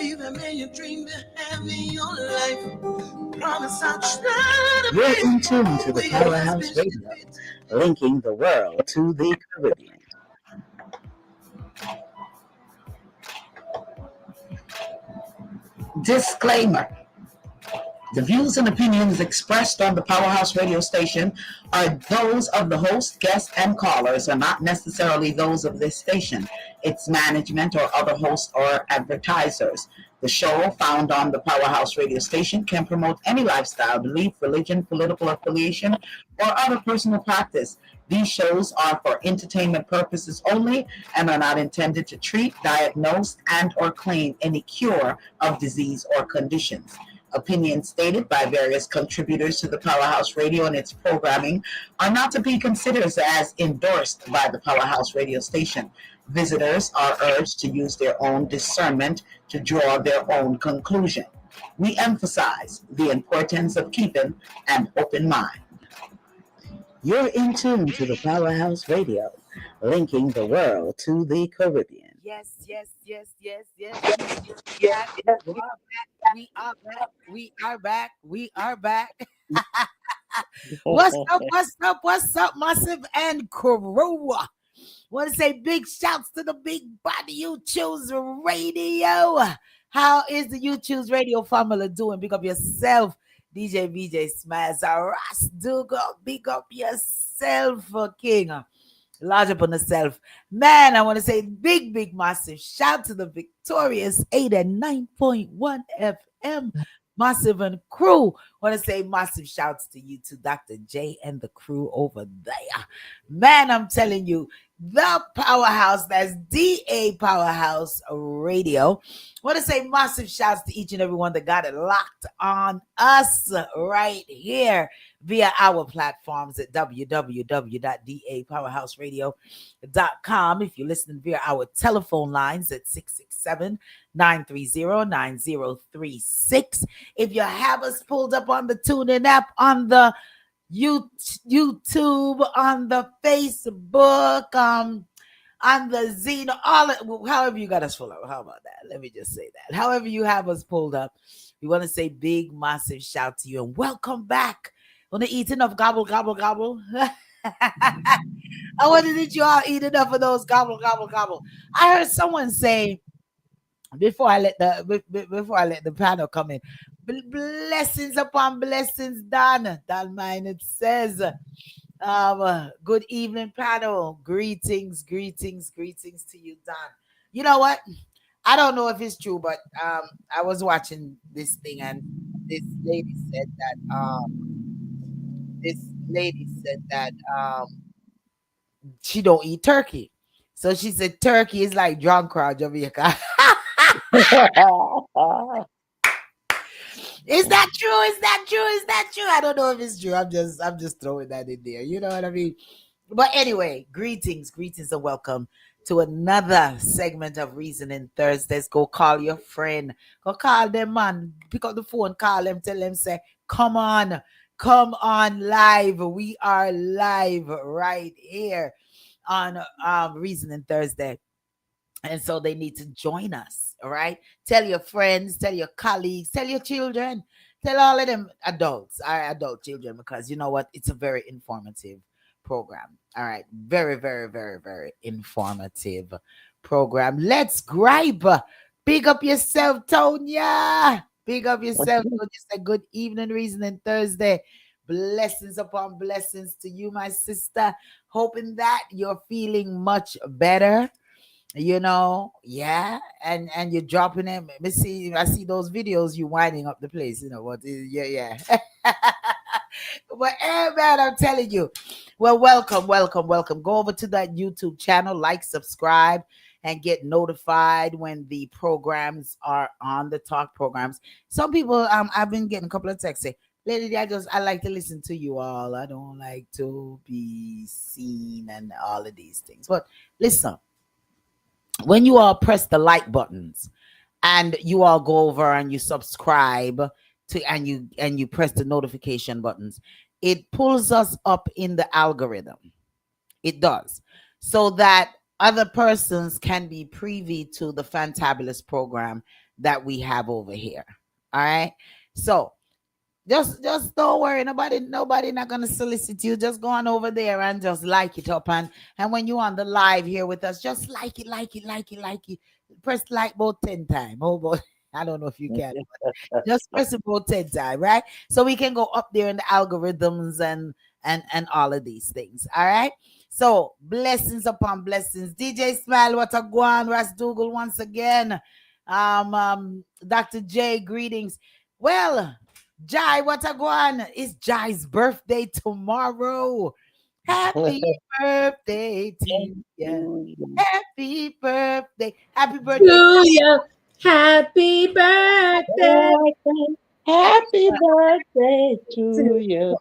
believe in me, you dream to have in your life. Promise I'll try to You're in tune to the Powerhouse Radio, linking the world to the Caribbean. Disclaimer. The views and opinions expressed on the Powerhouse Radio station are those of the host, guests, and callers, and not necessarily those of this station, its management, or other hosts or advertisers. The show, found on the Powerhouse Radio station, can promote any lifestyle, belief, religion, political affiliation, or other personal practice. These shows are for entertainment purposes only and are not intended to treat, diagnose, and or claim any cure of disease or conditions. Opinions stated by various contributors to the Powerhouse Radio and its programming are not to be considered as endorsed by the Powerhouse Radio station. Visitors are urged to use their own discernment to draw their own conclusion. We emphasize the importance of keeping an open mind. You're in tune to the Powerhouse Radio, linking the world to the Caribbean. Yes. We are back. What's up, Massive and crew? Want to say big shouts to the big body You Choose Radio. How is the You Choose Radio family doing? Big up yourself, DJ VJ Smiles. Ross, big up yourself, King. Large up on yourself. Man, I want to say big, massive shout to the victorious 89.1 FM. Massive and crew. Want to say massive shouts to you, to Dr. J and the crew over there. Man, I'm telling you, the Powerhouse, that's DA Powerhouse Radio. Want to say massive shouts to each and everyone that got it locked on us right here via our platforms at www.dapowerhouseradio.com. If you're listening via our telephone lines at 667-930-9036. If you have us pulled up on the TuneIn app, on the YouTube, on the Facebook, on the Zeno, however you got us pulled up. How about that? Let me just say that. However you have us pulled up, we want to say big, massive shout to you and welcome back. Want to eat enough gobble. I wonder did you all eat enough of those gobble. I heard someone say before I let the panel come in, blessings upon blessings, Don mine. It says, good evening, panel. Greetings to you, Don. You know what? I don't know if it's true, but I was watching this thing and this lady said that she don't eat turkey. So she said turkey is like drunk crowd Jamaica. Is that true? I don't know if it's true. I'm just throwing that in there. You know what I mean? But anyway, greetings and welcome to another segment of Reasoning Thursdays. Go call your friend. Go call them, man. Pick up the phone, call them, tell them, say, come on live. We are live right here on Reasoning Thursday. And so they need to join us, all right? Tell your friends, tell your colleagues, tell your children, tell all of them adults, our adult children, because you know what? It's a very informative program, all right? Very, very, very, very informative program. Let's gripe. Big up yourself, Tonya. Big up yourself. Just a good evening, Reasoning Thursday. Blessings upon blessings to you, my sister. Hoping that you're feeling much better. You know, yeah, and you're dropping them. I see those videos you winding up the place. You know what? Yeah. But man, I'm telling you, well, welcome. Go over to that YouTube channel, like, subscribe, and get notified when the programs are on, the talk programs. Some people, I've been getting a couple of texts say, lady, I like to listen to you all. I don't like to be seen and all of these things. But listen. When you all press the like buttons and you all go over and you subscribe to and you press the notification buttons, it pulls us up in the algorithm. It does. So that other persons can be privy to the fantabulous program that we have over here. All right. So just don't worry. Nobody not gonna solicit you. Just go on over there and just like it up. And when you on the live here with us, just like it, like it, like it, like it. Press like about 10 times. Oh boy. I don't know if you can. Just press it about 10 times, right? So we can go up there in the algorithms and all of these things. All right. So blessings upon blessings. DJ Smile, what a guan, Ras Dougal once again. Dr. J, greetings. Well, Jai, what a guan. It's Jai's birthday tomorrow. Happy birthday to you. Happy birthday. Happy birthday. To you. Happy birthday. Happy birthday to you.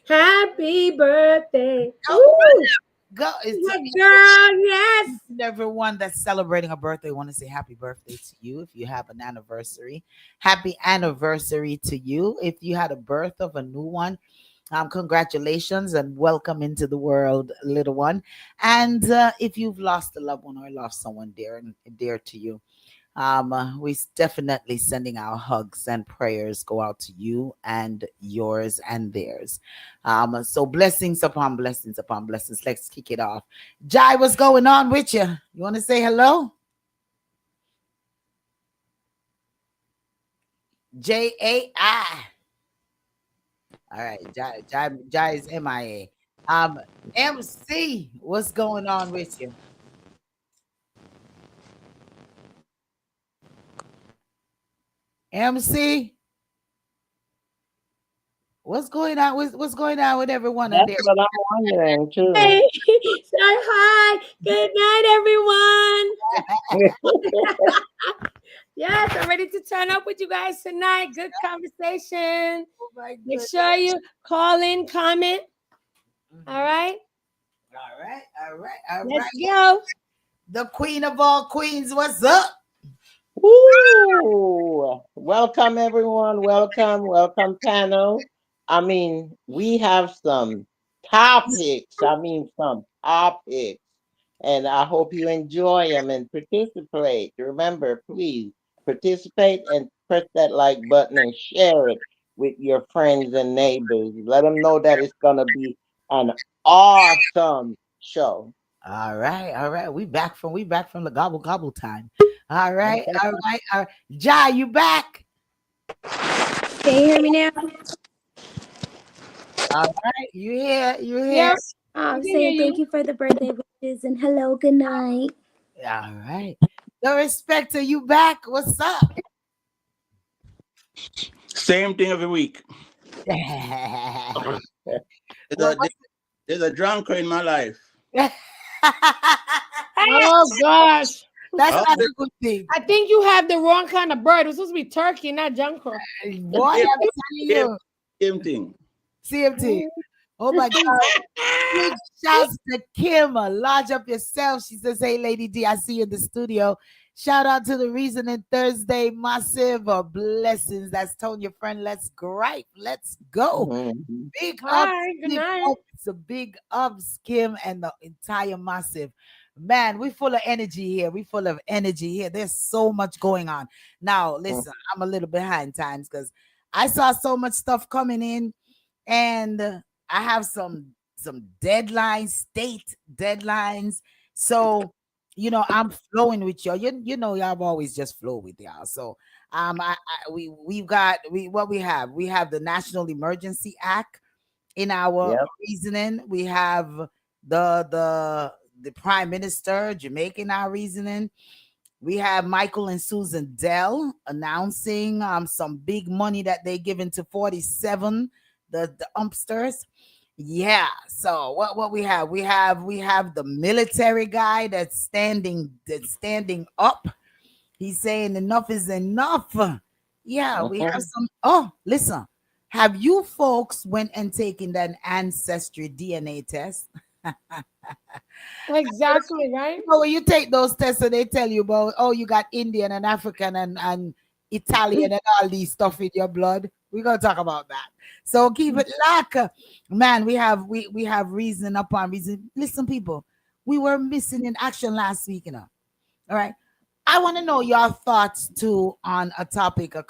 Happy birthday. Oh, Woo. go. It's Yeah, girl, yes. everyone that's celebrating a birthday. Want to say happy birthday to you. If you have an anniversary, happy anniversary to you. If you had a birth of a new one, congratulations and welcome into the world, little one. And if you've lost a loved one or lost someone dear and dear to you, we definitely sending our hugs and prayers go out to you and yours and theirs. So blessings upon blessings upon blessings. Let's kick it off. Jai, what's going on with you? You want to say hello? Jai. All right, Jai is MIA. MC, what's going on with you? MC, what's going on with everyone in That's there? what I'm wondering too. Hey, say hi. Good night, everyone. Yes, I'm ready to turn up with you guys tonight. Good conversation. Oh my Make goodness. sure you call in, comment. All right. All right. Let's go. The queen of all queens, what's up? Woo! Welcome everyone. Welcome panel. I mean, we have some topics. Some topics. And I hope you enjoy them and participate. Remember, please participate and press that like button and share it with your friends and neighbors. Let them know that it's going to be an awesome show. All right. We back from the gobble time. All right. Jai, you back? Can you hear me now? All right. You here? Yes. I'm We can hear saying thank you. you for the birthday wishes and hello, good night. All right. Darespecta, you back? What's up? Same thing every week. Well, There's a drunker in my life. Oh gosh. that's Oh, not a good thing. I think you have the wrong kind of bird. It was supposed to be turkey, not junker. Boy, I'm telling you. Same thing. CMT. Oh my God. Big shouts to Kim. Lodge up yourself. She says, hey, Lady D, I see you in the studio. Shout out to the Reasoning Thursday Massive blessings. That's Tonya friend. Let's gripe. Let's go. Mhm. Big ups. Hi, good Big night. ups. A big ups, Kim, and the entire Massive. Man, we full of energy here. We full of energy here. There's so much going on. Now, listen, I'm a little behind times because I saw so much stuff coming in, and I have some deadlines, state deadlines. So, I'm flowing with y'all. Y'all have always just flow with y'all. So, we've got what we have. We have the National Emergency Act in our Yep. reasoning. We have the Prime Minister Jamaican our reasoning. We have Michael and Susan Dell announcing some big money that they given to 47 the umpsters. Yeah. So what we have? We have the military guy that's standing up. He's saying enough is enough. Yeah, we have some. Oh, listen. Have you folks went and taken that ancestry DNA test? Exactly, right? When you take those tests and they tell you about, oh, you got Indian and African and Italian and all these stuff in your blood. We're gonna talk about that. So keep it lock. Man, we have reason upon reason. Listen, people, we were missing in action last week, All right. I want to know your thoughts too on a topic a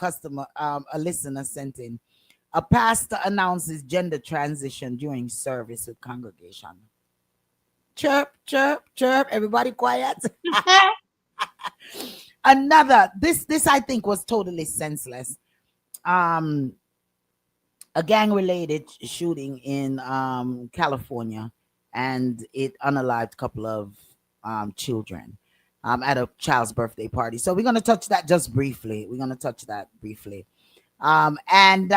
listener sent in. A pastor announces gender transition during service with congregation. Chirp, chirp, chirp. Everybody quiet. Another, this I think was totally senseless. Um, a gang related shooting in California, and it unalived a couple of children at a child's birthday party. So we're gonna touch that just briefly. We're gonna touch that briefly. And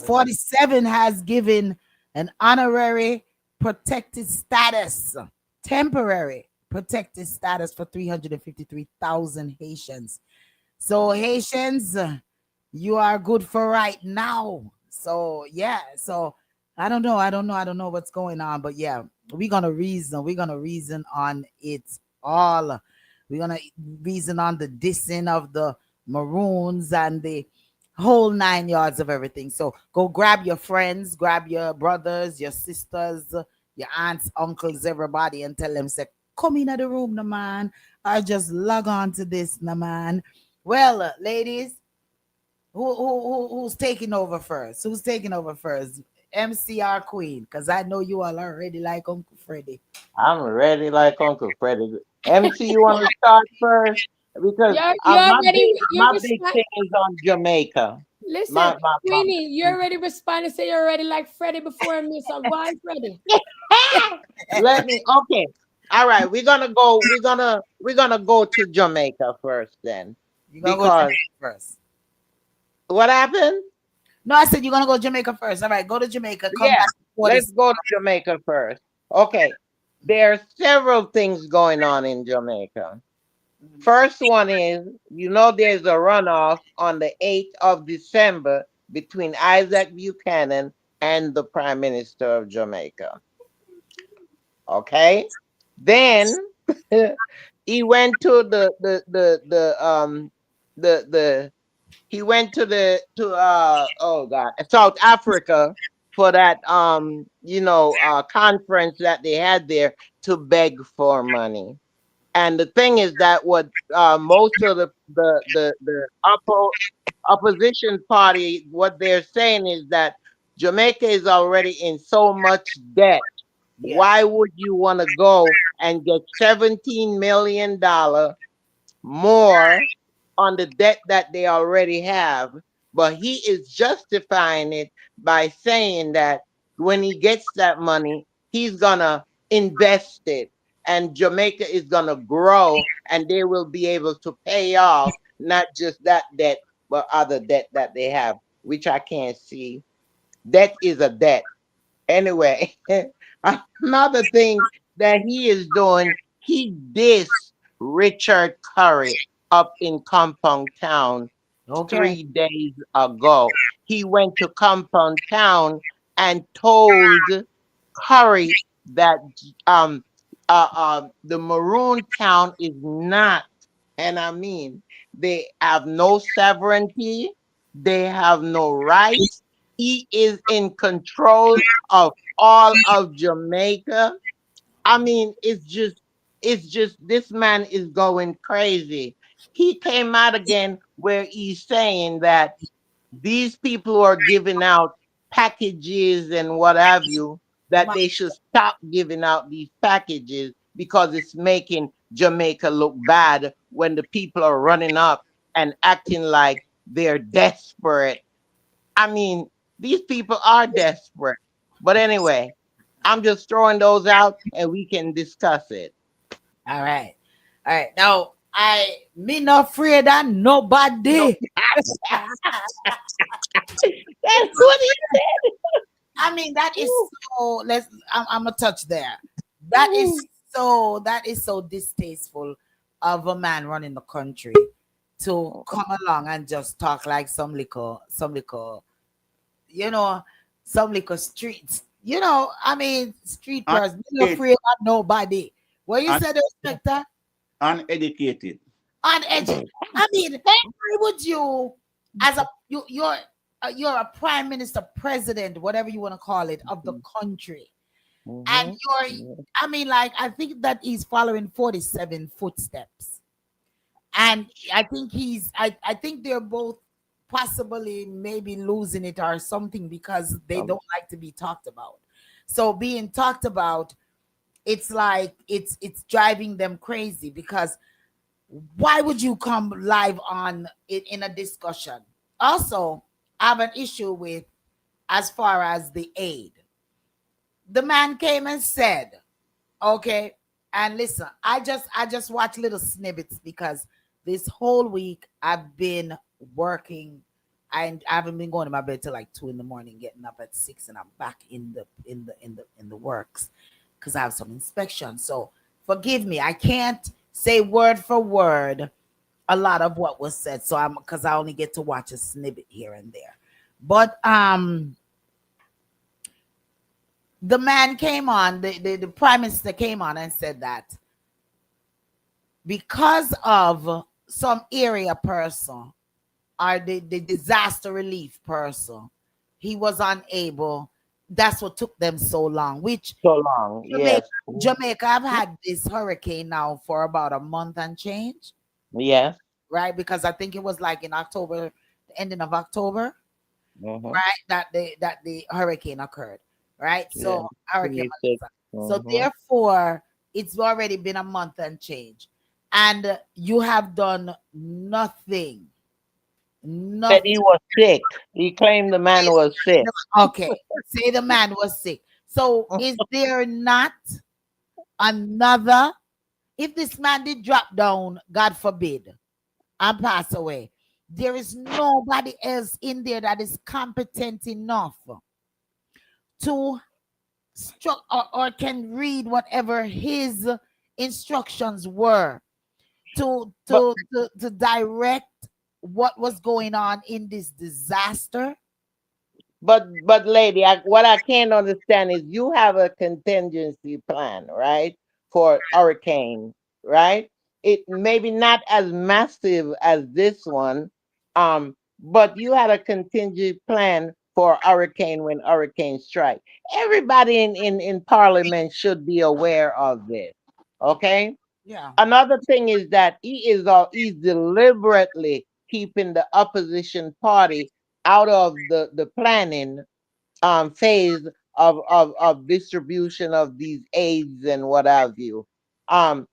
47 has given an honorary protected status, temporary protected status for 353,000 Haitians. So Haitians, you are good for right now. So yeah, so I don't know what's going on, but yeah, we're gonna reason on it all. We're gonna reason on the dissing of the maroons and the whole 9 yards of everything. So go grab your friends, grab your brothers, your sisters, your aunts, uncles, everybody, and tell them, say, come in the room, no man. I just log on to this, no man. Well, ladies, who's taking over first? Who's taking over first? MCR Queen, because I know you all already like Uncle Freddie. I'm ready like Uncle Freddie. MC, you want to start first? Because You're my already big you're my big respond. thing is on Jamaica. Listen, My Queenie, you already responded. Say you're already like Freddie before me. So go on, Freddie. let me okay. All right, we're gonna go to Jamaica first then. You're gonna go Because Jamaica first. what happened? No, I said you're gonna go Jamaica first. All right, go to Jamaica, come Yeah, back for let's this. go to Jamaica first. Okay. There are several things going on in Jamaica. First one is, there's a runoff on the 8th of December between Isaac Buchanan and the Prime Minister of Jamaica. Okay? Then he went to the he went to oh God, South Africa for that conference that they had there to beg for money. And the thing is that what most of the opposition party, what they're saying is that Jamaica is already in so much debt. Yeah. Why would you want to go and get $17 million more on the debt that they already have? But he is justifying it by saying that when he gets that money, he's gonna invest it, and Jamaica is gonna grow, and they will be able to pay off not just that debt, but other debt that they have, which I can't see. Debt is a debt. Anyway, another thing that he is doing, he dissed Richard Curry up in Compound Town Okay. 3 days ago. He went to Compound Town and told Curry that the Maroon Town is not, and I mean, they have no sovereignty, they have no rights. He is in control of all of Jamaica. I mean, it's just this man is going crazy. He came out again where he's saying that these people who are giving out packages and what have you, that they should stop giving out these packages because it's making Jamaica look bad when the people are running up and acting like they're desperate. I mean, these people are desperate. But anyway, I'm just throwing those out and we can discuss it. All right. All right. Now, me not afraid of No, nobody. that's what he I mean, that is said. so. I'm gonna touch there. That is so distasteful of a man running the country to come along and just talk like you know, some little streets. I mean, street person. Me not Uneducated, afraid of nobody. What you un- said, Inspector? uneducated. Uneducated. I mean, why would you, as you're a prime minister, president, whatever you want to call it, of the country, and Mhm. I mean, like, I think that he's following 47 footsteps. And I think they're both possibly maybe losing it or something because they Um, don't like to be talked about. So being talked about, it's like it's driving them crazy because why would you come live on it in a discussion? Also, I have an issue with as far as the aid. The man came and said, okay, and listen, I just watch little snippets because this whole week I've been working. I haven't been going to my bed till like 2 in the morning, getting up at 6, and I'm back in the works because I have some inspection. So forgive me, I can't say word for word a lot of what was said. So I'm because I only get to watch a snippet here and there. But the man came on, the prime minister came on and said that because of some area person or the disaster relief person, he was unable. That's what took them so long. Which so long, Jamaica, yes. Jamaica have had this hurricane now for about a month and change, Yes. right? Because I think it was like in October, the ending of October, Mm-hmm. right? That the hurricane occurred, right? Yeah. So Hurricane 26. Melissa. So Mm-hmm. therefore, it's already been a month and change, and you have done nothing, Said nothing. he was sick. He claimed the man was sick. Okay, say the man was sick. So is there not another? If this man did drop down, God forbid, and pass away, there is nobody else in there that is competent enough to or can read whatever his instructions were But to direct what was going on in this disaster. but lady, what I can't understand is you have a contingency plan, right? For hurricane, right? It maybe not as massive as this one, but you had a contingency plan for hurricane when hurricane strike. Everybody in parliament should be aware of this. Okay? Yeah, Another thing is that he's deliberately keeping the opposition party out of the planning phase of distribution of these aids and what have you. Um,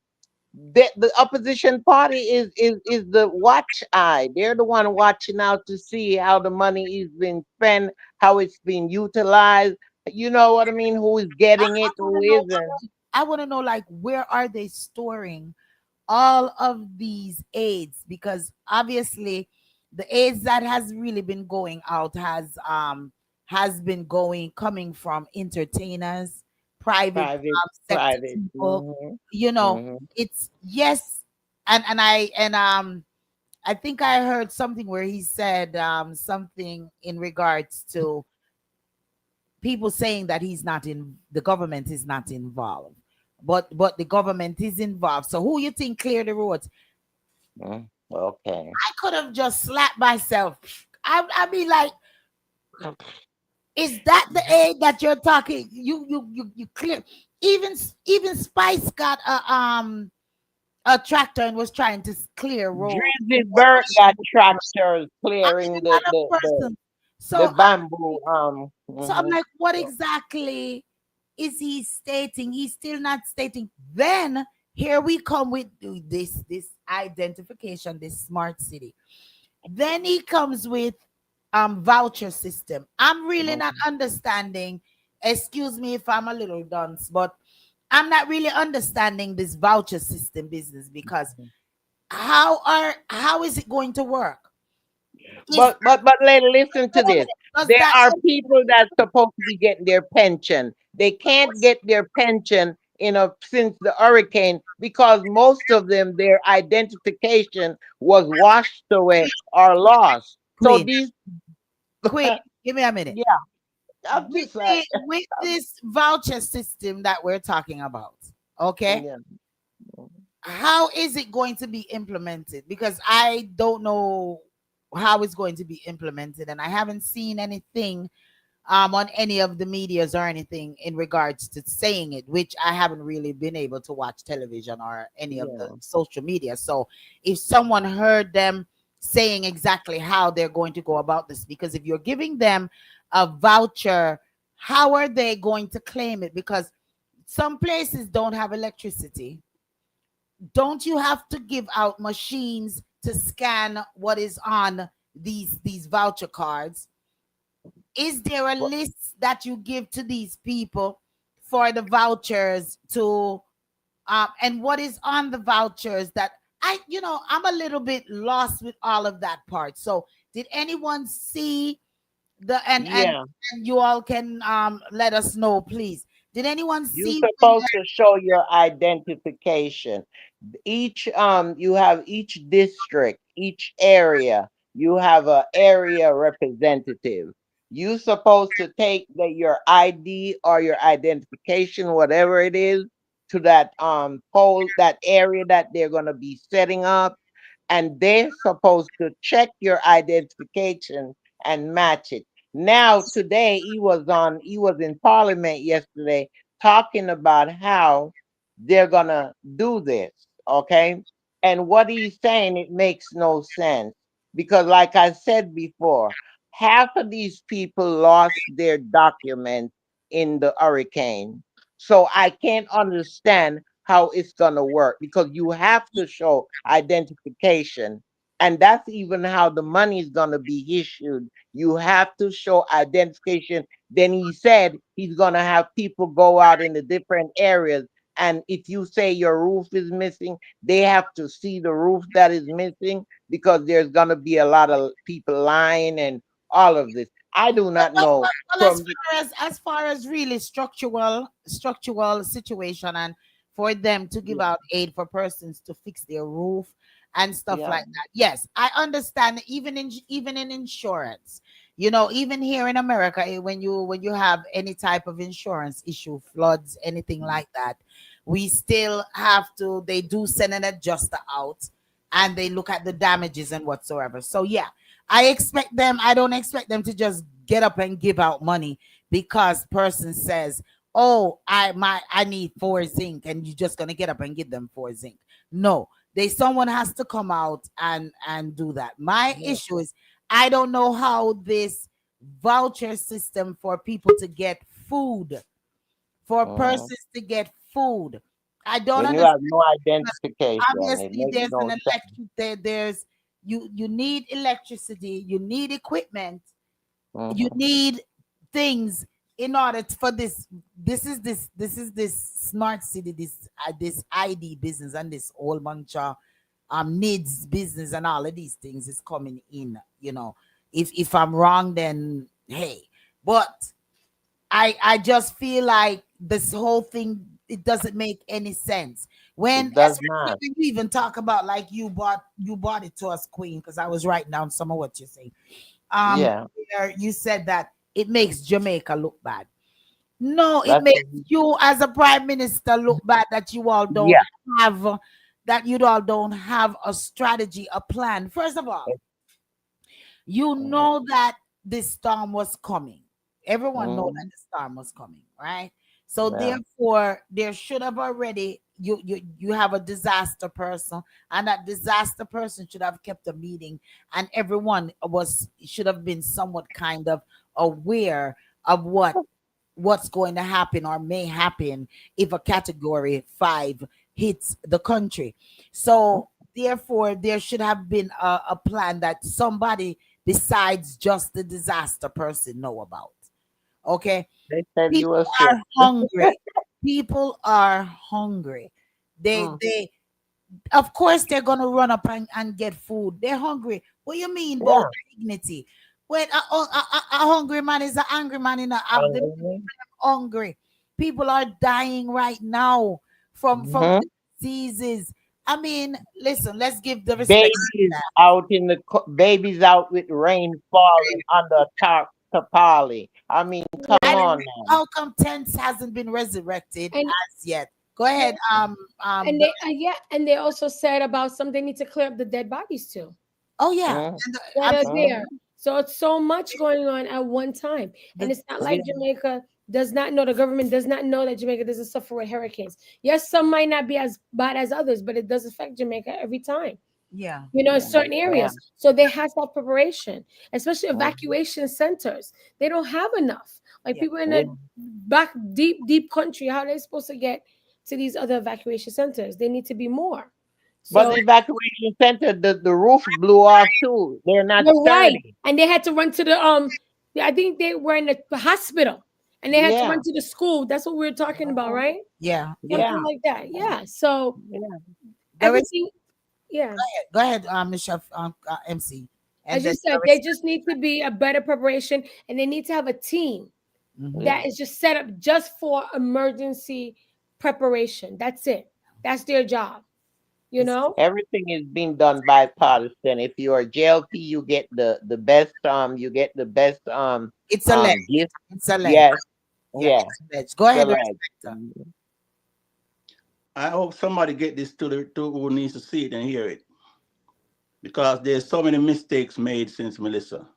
the opposition party is the watch eye. They're the one watching out to see how the money is being spent, how it's being utilized. You know what I mean? Who is getting it, want who to know. isn't. I want to know, like, where are they storing all of these aids? Because obviously, the aids that has really been going out has been going coming from entertainers, private Private, sector private. people. Hmm. You know, Hmm. it's yes, and I think I heard something where he said something in regards to people saying that he's not in the government is not involved, but the government is involved. So who you think cleared the roads? Okay. I could have just slapped myself. I'd be like, is that the aid that you're talking? You clear. Even Spice got a tractor and was trying to clear road. Drizzy Burke got tractors I mean, clearing another person. the So bamboo. I'm like, what exactly is he stating? He's still not stating. Then here we come with this identification, this smart city. Then he comes with voucher system. I'm really not Mhm. understanding. Excuse me if I'm a little dunce, but I'm not really understanding this voucher system business because how is it going to work? Is But lady, listen to wait a this. minute, does There that are people that's supposed to be getting their pension. They can't get their pension since the hurricane because most of them their identification was washed away or lost. So Queen? these Queen, give me a minute. yeah, I'm with just like with this voucher system that we're talking about, okay, yeah. how is it going to be implemented? Because I don't know how it's going to be implemented, and I haven't seen anything on any of the medias or anything in regards to saying it, which I haven't really been able to watch television or any of the Yeah. social media. So if someone heard them saying exactly how they're going to go about this, because if you're giving them a voucher, how are they going to claim it? Because some places don't have electricity. Don't you have to give out machines to scan what is on these voucher cards? Is there a Well, list that you give to these people for the vouchers to and what is on the vouchers that I'm a little bit lost with all of that part. So did anyone see the yeah. and you all can let us know, please. Did anyone You're see when supposed to show your identification. Each you have each district, each area, you have a area representative. You supposed to take your ID or your identification, whatever it is, to that poll, that area that they're gonna be setting up, and they're supposed to check your identification and match it. Now today he was in parliament yesterday talking about how they're gonna do this, okay? And what he's saying, it makes no sense because, like I said before, half of these people lost their documents in the hurricane. So I can't understand how it's gonna work because you have to show identification, and that's even how the money is gonna be issued. You have to show identification. Then he said he's going to have people go out in the different areas. And if you say your roof is missing, they have to see the roof that is missing because there's going to be a lot of people lying and all of this. I do not know well, from. as far as really structural situation, and for them to give Yeah, out aid for persons to fix their roof and stuff yeah, like that. Yes, I understand. Even in insurance, even here in America, when you have any type of insurance issue, floods, anything like that, we still have to. They do send an adjuster out, and they look at the damages and whatsoever. So yeah, I don't expect them to just get up and give out money because person says, "Oh, I need 4 zinc," and you're just gonna get up and give them 4 zinc. No, someone has to come out and do that. My yeah. issue is I don't know how this voucher system for people to get food, for Mhm. persons to get food. I don't When you understand. have no identification, it Obviously, makes there's no an sense. electric there's you need electricity, you need equipment, you Hmm. need things in order for this smart city, this ID business, and this whole bunch of needs business, and all of these things is coming in. If I'm wrong, then hey. But I just feel like this whole thing, it doesn't make any sense. When It does especially not. when you even talk about like you bought it to us, Queen, because I was writing down some of what you say. Um, Yeah, where you said that it makes Jamaica look bad. No, it that's makes what he, you as a prime minister look bad that you all don't yeah. have that you all don't have a strategy, a plan. First of all, you Mhm. know that this storm was coming. Everyone know that Mhm. the storm was coming, right? So Yeah. therefore, there should have already you have a disaster person, and that disaster person should have kept a meeting, and everyone was should have been somewhat kind of aware of what's going to happen or may happen if a category 5 hits the country. So therefore there should have been a plan that somebody besides just the disaster person know about. Okay, They said you people were sick. are hungry. People are hungry. they Mm. they of course they're gonna run up and get food. They're hungry. What you mean about Yeah. dignity? When a hungry man is an angry man in a Mhm. hungry. People are dying right now from Mhm. diseases. I mean, listen, let's give the respect to Babies that. out in the babies out with rain falling on the top tapali. I mean, come Right. And on now. how come tents hasn't been resurrected And as yet? Go yeah, ahead. and they also said about some they need to clear up the dead bodies too Oh yeah, Mm. and that are absolutely. there. Mhm. So it's so much going on at one time. And it's not like Jamaica does not know, the government does not know that Jamaica doesn't suffer with hurricanes. Yes, some might not be as bad as others, but it does affect Jamaica every time. Yeah. In certain areas. So they have that preparation, especially Mhm. evacuation centers. They don't have enough. Like Yeah. people in Yeah. a back deep country, how are they supposed to get to these other evacuation centers? They need to be more. But So the evacuation center, the roof blew off too. They're not you're right. sturdy. And they had to run to I think they were in the hospital and they had to Yeah. run to the school. That's what we were talking about, right? Yeah. Yeah. Yeah. Something like that. Yeah. So Yeah. There is. everything, yeah. Go ahead, Mr. MC, As and you then said, they just need to be a better preparation and they need to have a team Mhm. that is just set up just for emergency preparation. That's it. That's their job. You It's, know? Everything is being done bipartisan. If you're a JLP, you get the best it's a ledge. gift. It's a ledge. Yes, Yeah, yeah, it's a ledge. Go ahead, select. Respecter. I hope somebody get this to who needs to see it and hear it. Because there's so many mistakes made since Melissa.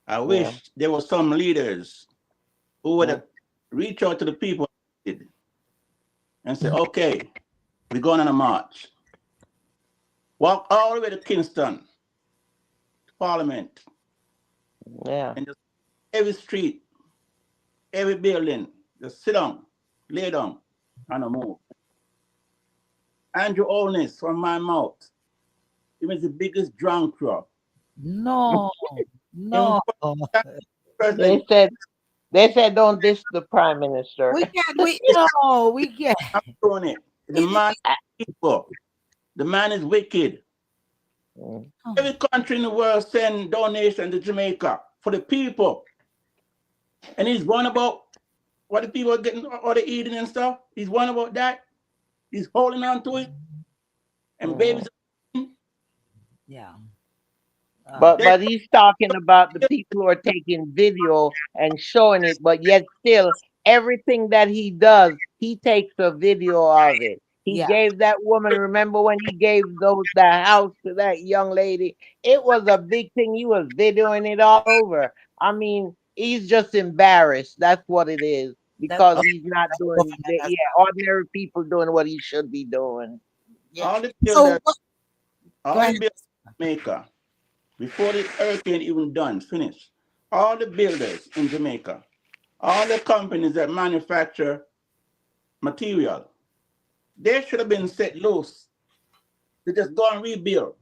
I Yeah. wish there were some leaders who would Mm. reach out to the people and say, okay, we're going on a march. Walk all the way to Kingston, to Parliament, Yeah. and just every street, every building, just sit down, lay down, and a move. Andrew Olness from my mouth. He was the biggest drunk draw. No, In no. They president, said they said don't diss the prime minister. We can't. We no. We can't. I'm doing it. The man is evil. The man is wicked. Mm. Every country in the world send donation to Jamaica for the people. And he's one about what the people are getting, what they're eating and stuff. He's one about that. He's holding on to it. And babies, Yeah. they, But he's talking about the people who are taking video and showing it, but yet still everything that he does, he takes a video of it. He Yeah. gave that woman, remember when he gave the house to that young lady? It was a big thing. He was videoing it all over. I mean, he's just embarrassed. That's what it is. That Because he's not doing government has. ordinary people doing what he should be doing. Yeah. all the So builders, go all the ahead. builders in Jamaica, before the hurricane even done, finished, all the builders in Jamaica, all the companies that manufacture material, they should have been set loose to just go and rebuild.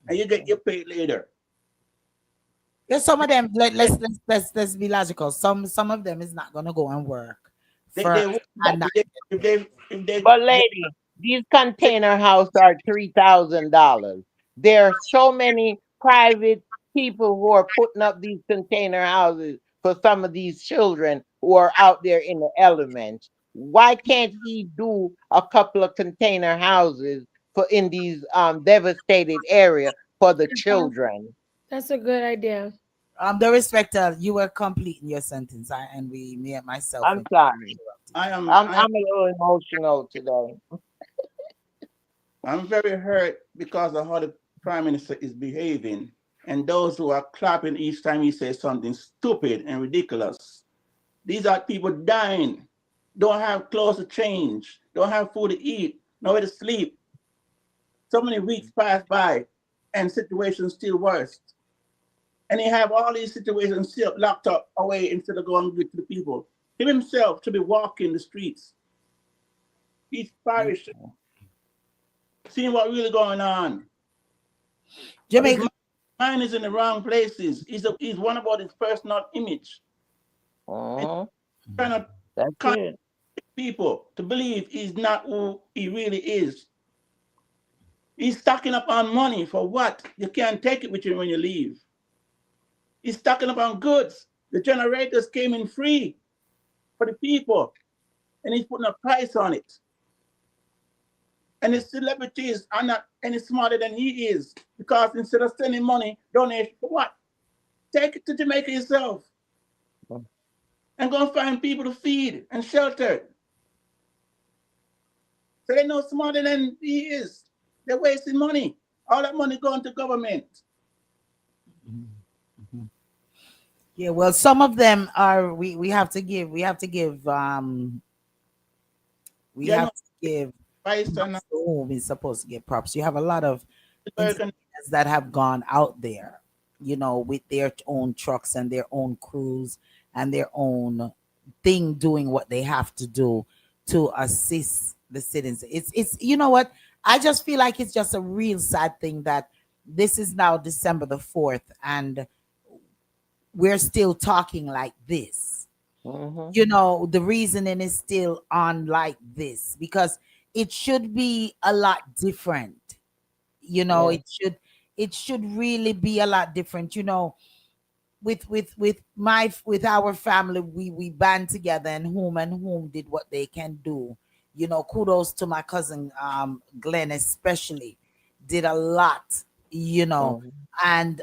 And you get your pay later. Yeah, some of them. Let's be logical. Some of them is not gonna go and work for They would a night. if they But lady, these container houses are $3,000. There are so many private people who are putting up these container houses for some of these children who are out there in the elements. Why can't he do a couple of container houses for in these devastated area for the children? That's a good idea. The Respecter, you were completing your sentence, and me and myself. I'm sorry. I am I'm a little emotional today. I'm very hurt because of how the prime minister is behaving, and those who are clapping each time he says something stupid and ridiculous. These are people dying, don't have clothes to change, don't have food to eat, nowhere to sleep. So many weeks pass by, and situations still worse. And he have all these situations still locked up away instead of going to the people. Him himself should be walking the streets. He's parish, seeing what really going on. But his Jamaica. mind is in the wrong places. He's one about his personal image. And Uh-huh. trying to That's convince it. people to believe he's not who he really is. He's stocking up on money for what? You can't take it with you when you leave. He's stocking up on goods. The generators came in free for the people, and he's putting a price on it. And the celebrities are not any smarter than he is, because instead of sending money, donation for what? Take it to Jamaica yourself and go and find people to feed and shelter. So they're no smarter than he is. They're wasting money. All that money going to government. Mhm. Yeah, well, some of them are we have to give we Yeah, have no, to give Vice and props to whom is supposed to get props. You have a lot of American. entertainers that have gone out there, with their own trucks and their own crews and their own thing doing what they have to do to assist the citizens. It's you know what? I just feel like it's just a real sad thing that this is now December the 4th and we're still talking like this. Mm-hmm. The reasoning is still on like this because it should be a lot different. Yeah. It should really be a lot different. With our family, we band together and whom did what they can do. Kudos to my cousin Glenn, especially did a lot, you know Mm-hmm. and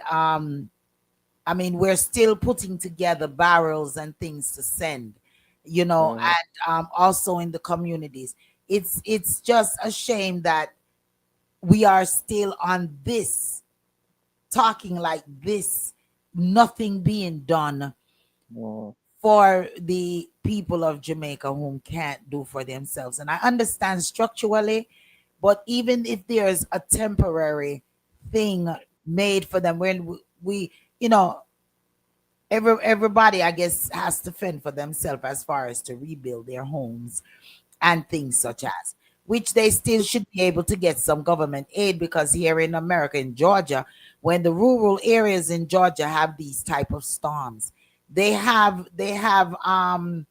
I mean, we're still putting together barrels and things to send, Mm-hmm. and also in the communities. It's just a shame that we are still on this, talking like this, nothing being done Mm-hmm. for the people of Jamaica whom can't do for themselves. And I understand structurally, but even if there's a temporary thing made for them, when we you know everybody, I guess, has to fend for themselves as far as to rebuild their homes and things such as, which they still should be able to get some government aid, because here in America, in Georgia, when the rural areas in Georgia have these type of storms, they have FEMA,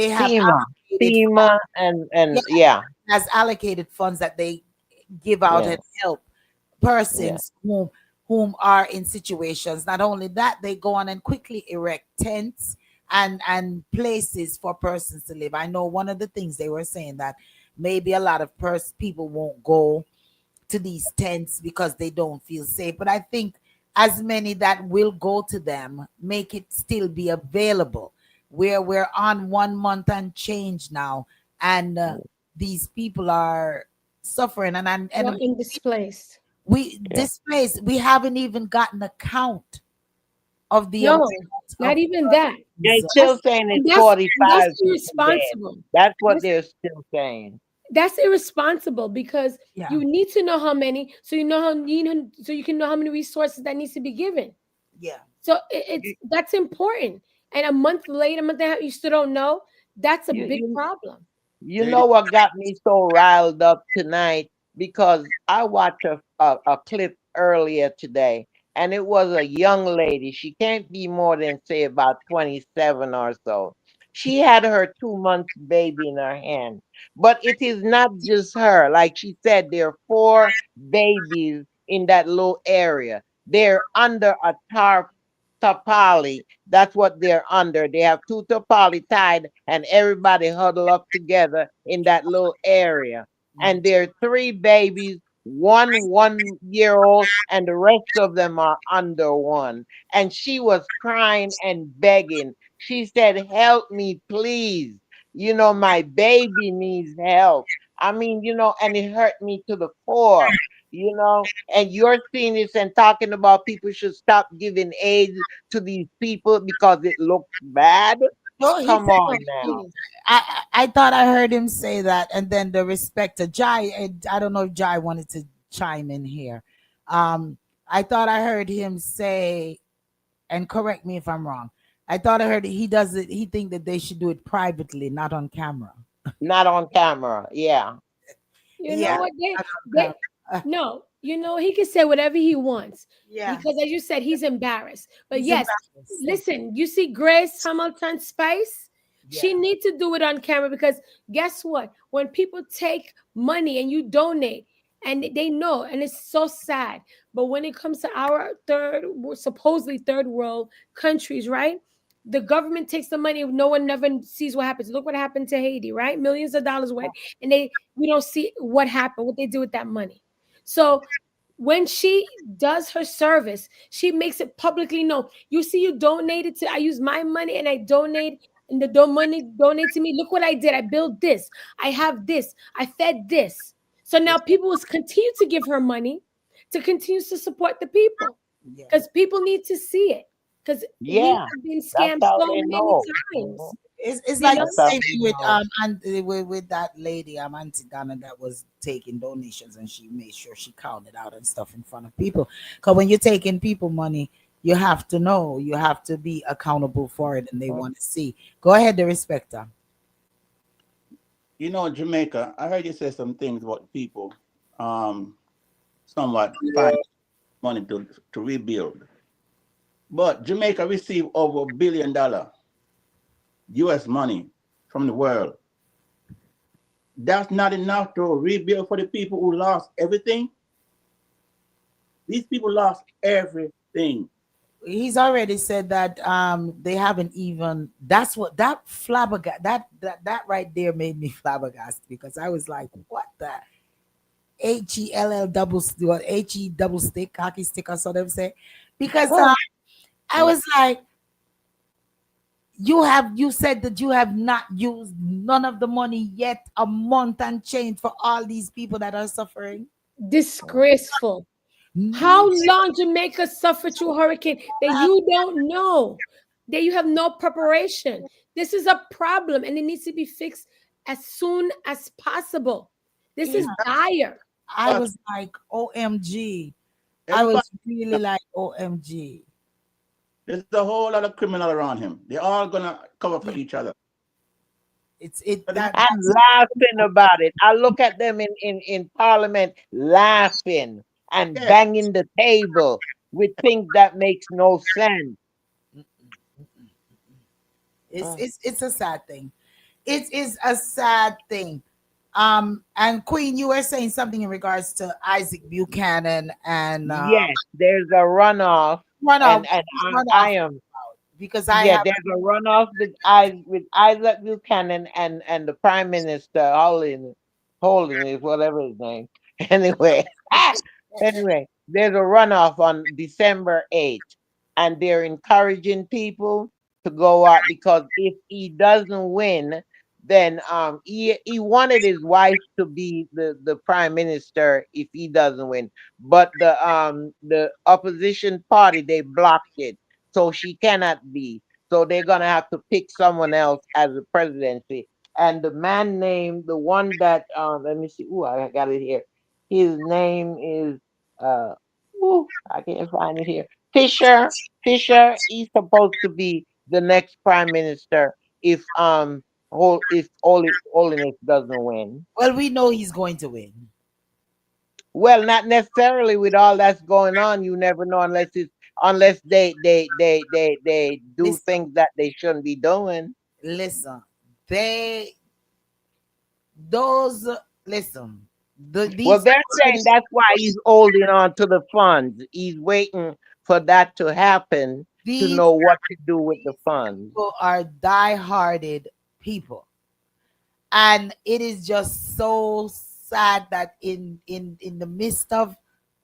allocated FEMA, funds. and Yeah, yeah, has allocated funds that they give out and yes, help yeah. persons whom are in situations. Not only that, they go on and quickly erect tents and places for persons to live. I know one of the things they were saying that maybe a lot of people won't go to these tents because they don't feel safe. But I think as many that will go to them, make it still be available. Where we're on 1 month and change now, and these people are suffering, and in displaced. we Yeah. displaced. We haven't even gotten a count of the amount No, not of even that. They're persons. still That's saying and it's that's 45 people dead. irresponsible. That's what That's they're still saying. that's irresponsible because Yeah, you need to know how many, so so you can know how many resources that needs to be given. yeah. So it's that's important. And a month later, a month and a half, you still don't know. That's a You big you problem. You Lady, know what got me so riled up tonight? Because I watched a clip earlier today, and it was a young lady. She can't be more than, say, about 27 or so. She had her 2 months baby in her hand. But it is not just her. Like she said, there are four babies in that little area. They're under a tarpaulin. That's what they're under. They have two tarpaulin tied, and everybody huddle up together in that little area. And there are three babies, one 1 year old, and the rest of them are under one. And she was crying and begging. She said, "Help me, please. My baby needs help." I mean, and it hurt me to the core. And you're seeing this and talking about people should stop giving aid to these people because it looks bad. No, he Come said on that. now. I thought I heard him say that, and then the respect to Jai. I don't know if Jai wanted to chime in here. Um, I thought I heard him say, and correct me if I'm wrong. I thought I heard he does it. He think that they should do it privately, not on camera. Not on camera. Yeah. You know Yeah, what? not on They camera. Uh, no, he can say whatever he wants yeah, because, as you said, he's embarrassed. But he's yes, embarrassed. listen, you see Grace Hamilton Spice, Yeah, she need to do it on camera because guess what? When people take money and you donate, and they know, and it's so sad. But when it comes to our supposedly third world countries, right? The government takes the money, no one never sees what happens. Look what happened to Haiti, right? Millions of dollars went, and we don't see what happened, what they do with that money. So when she does her service, she makes it publicly known. You see, you donated to, I use my money and I donate, and the money donate to me. Look what I did. I built this. I have this. I fed this. So now people will continue to give her money to continue to support the people. Yeah. because people need to see it. Because we Yeah, have been that's scammed how so they many know. times. It's You like know, That's the how same they thing with know. with that lady Auntie Donna that was taking donations and she made sure she counted out and stuff in front of people. Because when you're taking people money, you have to know, you have to be accountable for it, and they want to see. Go ahead, the respecter. You know, Jamaica, I heard you say some things about people somewhat find money to rebuild. But Jamaica received over $1 billion US money from the world. That's not enough to rebuild for the people who lost everything. These people lost everything. He's already said that they haven't even, that's what that flabbergast, that right there made me flabbergasted, because I was like, what the HELL double, what HE double stick, hockey stick, or so them say. Because I Yeah. was like, you said that you have not used none of the money yet, a month and change, for all these people that are suffering. disgraceful. How None. long Jamaica suffered through hurricane that you don't know, that you have no preparation. This is a problem and it needs to be fixed as soon as possible. This Yeah, is dire. I But was like, OMG. I everybody, was really like, OMG. there's a whole lot of criminal around him. They're all gonna cover for Yeah, each other. it's it But that And that's laughing about it. I look at them in Parliament laughing and yes, banging the table with things that makes no sense. it's Uh, it's a sad thing. It is a sad thing. And Queen, you were saying something in regards to Isaac Buchanan and yes, there's a runoff, runoff, and I runoff, am. because I Yeah, have there's a runoff with Isaac Buchanan and the Prime Minister Holding, whatever his name. Anyway, anyway, there's a runoff on December 8th, and they're encouraging people to go out because if he doesn't win, then he wanted his wife to be the prime minister if he doesn't win, but the opposition party they blocked it, so she cannot be. So they're gonna have to pick someone else as the presidency. And the man named the one that let me see. Ooh, I got it here. His name is I can't find it here. Fisher. Fisher. He's supposed to be the next prime minister if Holiness doesn't win. well, we know he's going to win. Well, not necessarily with all that's going on. You never know unless they do Listen, things that they shouldn't be doing. listen. They those listen. Well, These they're saying that's why he's holding on to the funds. He's waiting for that to happen to these know what to do with the funds. people are die-hearted people, and it is just so sad that in the midst of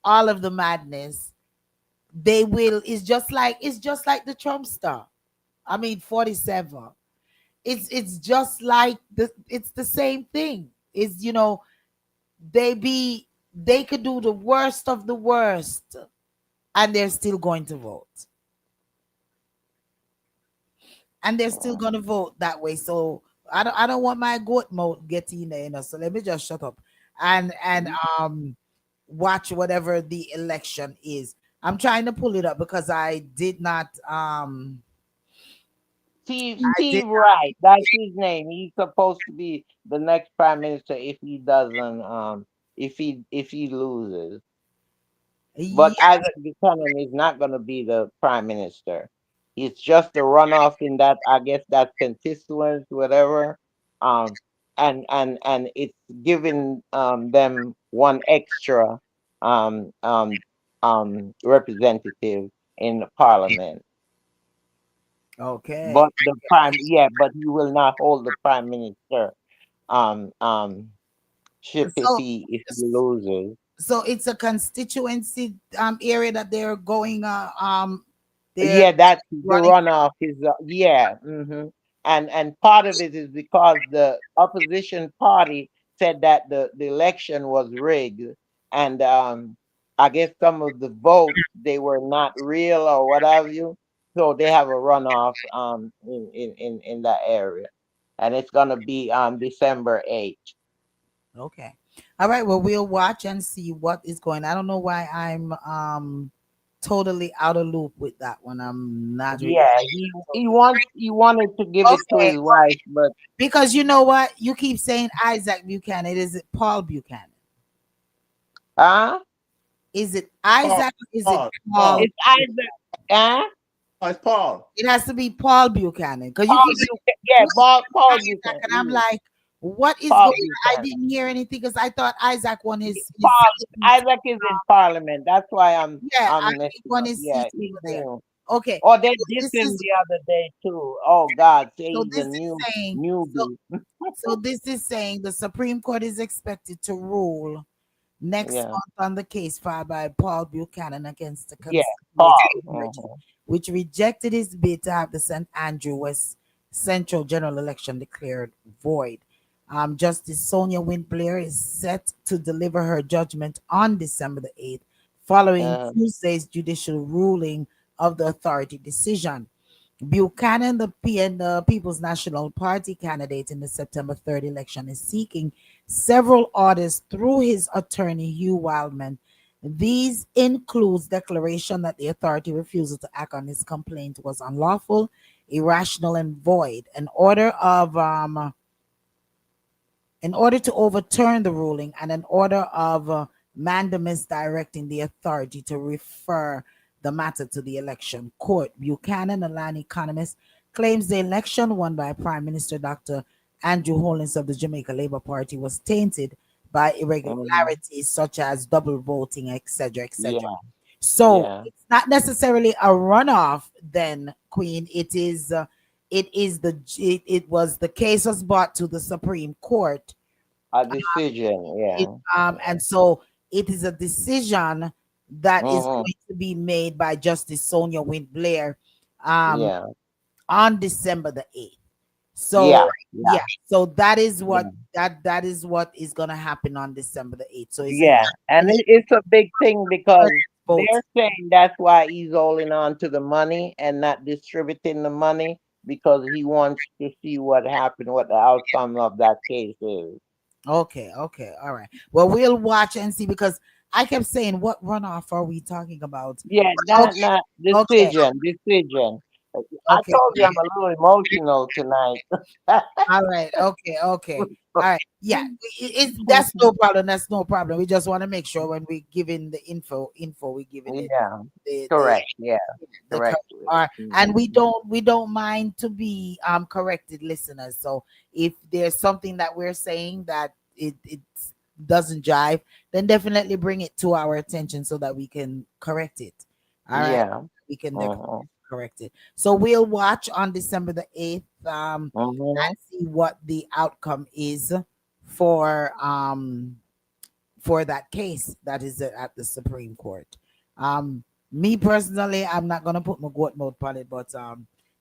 all of the madness, they will. It's just like the Trump stuff. I mean, 47. It's the same thing. Is they could do the worst of the worst and they're still going to vote. And they're still Uh, going to vote that way. So I don't want my goat mouth getting in there, so let me just shut up and watch whatever the election is. I'm trying to pull it up because I did Steve Wright, that's his name. He's supposed to be the next prime minister if he doesn't if he loses. But yeah, Isaac Buchanan is not going to be the prime minister. It's just a runoff in that, I guess, that constituents, whatever. Um, and it's giving them one extra um um representative in the parliament. okay. But he will not hold the prime minister um um ship So if he loses. so it's a constituency area that they're going they're Yeah, that's the running. runoff is yeah, and part of it is because the opposition party said that the election was rigged, and I guess some of the votes they were not real or what have you. So they have a runoff in that area, and it's gonna be December 8th. Okay. All right. Well, we'll watch and see what is going. I don't know why I'm totally out of loop with that one. I'm not really Yeah, he wanted to give it to okay his wife, but because you know what? You keep saying Isaac Buchanan. Is it Paul Buchanan? huh? Is it Paul, Isaac? Or is it Paul, Paul? Paul. It's either huh? Oh, it's Paul. It has to be Paul Buchanan because you Paul keep Buchanan. Yeah, saying Paul Isaac, Buchanan. and I'm Yeah, like, what is Paul going on? I Buchanan. didn't hear anything because I thought Isaac won his Paul seat. Isaac is in Parliament. That's why Yeah, I'm Isaac messing won up. his Yeah, seat he's over there. new. Okay, Oh, they so dissed this him is the other day too. Oh God, say so he's a this is saying so newbie. so this is saying the Supreme Court is expected to rule next Yeah, month on the case filed by Paul Buchanan against the yeah, constituent Paul. majority, which rejected his bid to have the St. Andrew West Central general election declared void. Justice Sonia Wint-Blair is set to deliver her judgment on December the 8th, following Uh, Tuesday's judicial ruling of the authority decision. Buchanan, the People's National Party candidate in the September 3rd election, is seeking several orders through his attorney, Hugh Wildman. These includes declaration that the authority refusal to act on his complaint was unlawful, irrational, and void. In order to overturn the ruling, and an order of mandamus directing the authority to refer the matter to the election court. Buchanan, a land economist, claims the election won by Prime Minister Dr. Andrew Holness of the Jamaica Labour Party was tainted by mhm. irregularities such as double voting, etc., etc. Yeah, So yeah. it's not necessarily a runoff, then, Queen. It is it was the case was brought to the Supreme Court. A decision. It, Yeah. and so it is a decision that is Hmm. going to be made by Justice Sonia Wint Blair um, Yeah. on December the 8th. So Yeah. Yeah. yeah, so that is what Yeah. that is what is gonna happen on December the 8th. So it's Yeah. And it is it's a big thing because votes. they're saying that's why he's holding on to the money and not distributing the money because he wants to see what happened, what the outcome of that case is. Okay, okay, all right. Well, we'll watch and see because I kept saying, what runoff are we talking about? Yeah, Okay, not okay, decision. I okay. told you I'm a little emotional tonight. All right. Okay. Okay. All right. Yeah. It's that's no problem. That's no problem. We just want to make sure when we giving the info we giving it Yeah, the correct. Yeah, correct. correct. All right. And Mhm. we don't mind to be corrected listeners. So if there's something that we're saying that it doesn't jive, then definitely bring it to our attention so that we can correct it. All right. Yeah. We can Mhm. correct it. So we'll watch on December the 8th. Mhm. And see what the outcome is for for that case that is at the Supreme Court. Um, Me personally, I'm not gonna put my goat mouth on it, but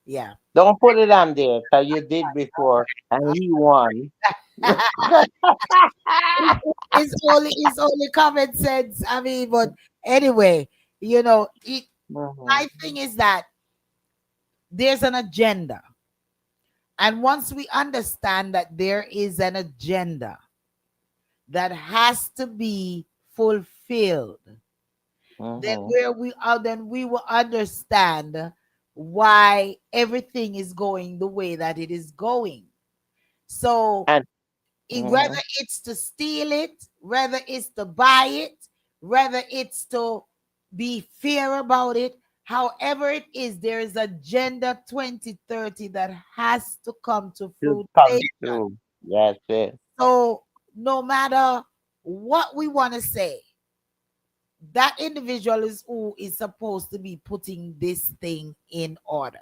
yeah. Don't put it on there, cause you did before, and he won. It's only common sense. I mean, but anyway, Mhm. my thing is that there's an agenda, and once we understand that there is an agenda that has to be fulfilled, then Mhm. where we are, then we will understand why everything is going the way that it is going. So And whether mhm. it's to steal it, whether it's to buy it, whether it's to be fair about it, however it is, there is agenda 2030 that has to come to To fruition. come through. That's it. So no matter what we want to say, that individual is who is supposed to be putting this thing in order.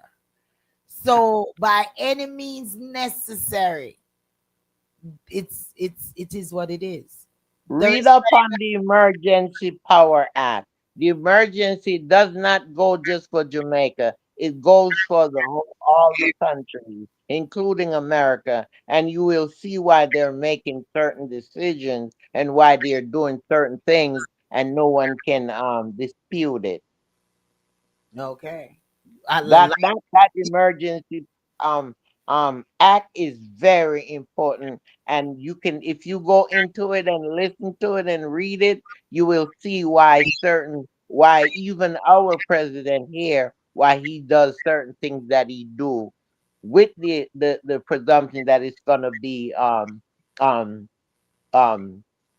So by any means necessary, it is what it is. There Read is up on the Emergency Power Act. The emergency does not go just for Jamaica. It goes for all the countries, including America. And you will see why they're making certain decisions and why they're doing certain things, and no one can dispute it. Okay. That emergency um act is very important, and you can, if you go into it and listen to it and read it, you will see why even our president here, why he does certain things that he do, with the presumption that it's gonna be um um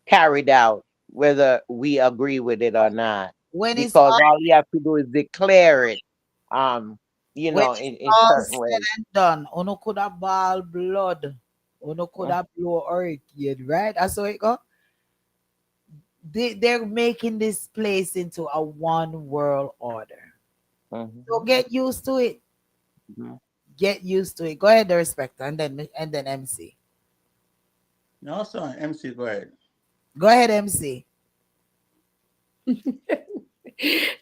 carried out, whether we agree with it or not, When it's because all you have to do is declare it, um when it's in all certain said ways. and done, uno could have ball blood, uno could have blow hurricane, right? That's how it go. They're making this place into a one world order. So Mhm, get used to it. mhm. Get used to it. Go ahead, the respect, and then MC. No, son, MC, go ahead. Go ahead, MC.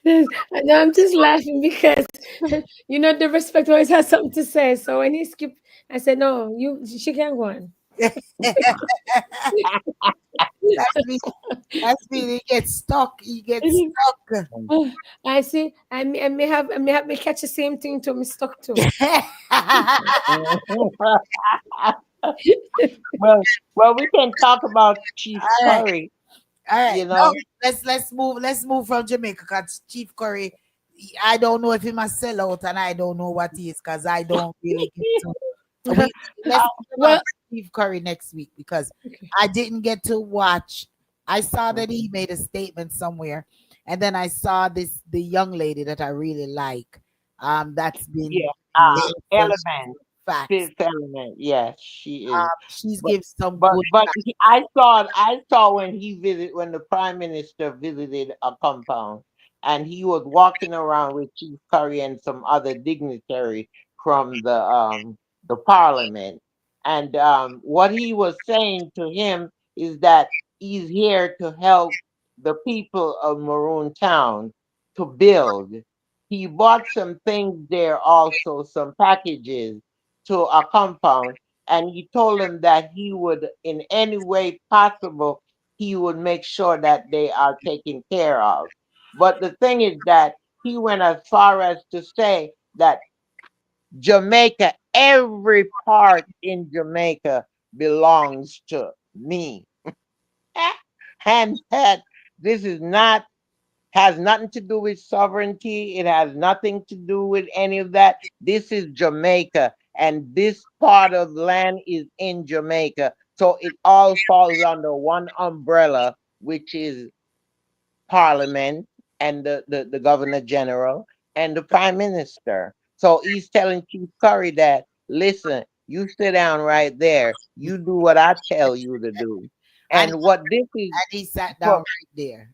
No, I'm just laughing because the respect always has something to say. So when he skipped, I said, "No, she can't go on." That's me. That's me. He gets stuck. He gets stuck. Oh, I see. I may catch the same thing to me stuck too. well, we can talk about Chief All right. Curry, All right. you No, know. let's move from Jamaica because Chief Curry, I don't know if he must sell out and I don't know what he is because I don't really get to. We let's talk about Well, Steve Curry next week because okay. I didn't get to watch. I saw that he Mhm. made a statement somewhere, and then I saw the young lady that I really like. That's been Yeah, laid for Element, facts. Fifth Element. Yes, she is. She's But gives some good facts. I saw when the prime minister visited a compound, and he was walking around with Chief Curry and some other dignitary from the parliament, and what he was saying to him is that he's here to help the people of Maroon Town to build. He bought some things there, also some packages to a compound, and he told them that he would, in any way possible, he would make sure that they are taken care of. But the thing is that he went as far as to say that Jamaica, every part in Jamaica belongs to me. And that this is not has nothing to do with sovereignty. It has nothing to do with any of that. This is Jamaica, and this part of land is in Jamaica. So it all falls under one umbrella, which is Parliament and the Governor General and the Prime Minister. So he's telling Chief Curry that, listen, you sit down right there. You do what I tell you to do. And And what this is and he sat down for, right there.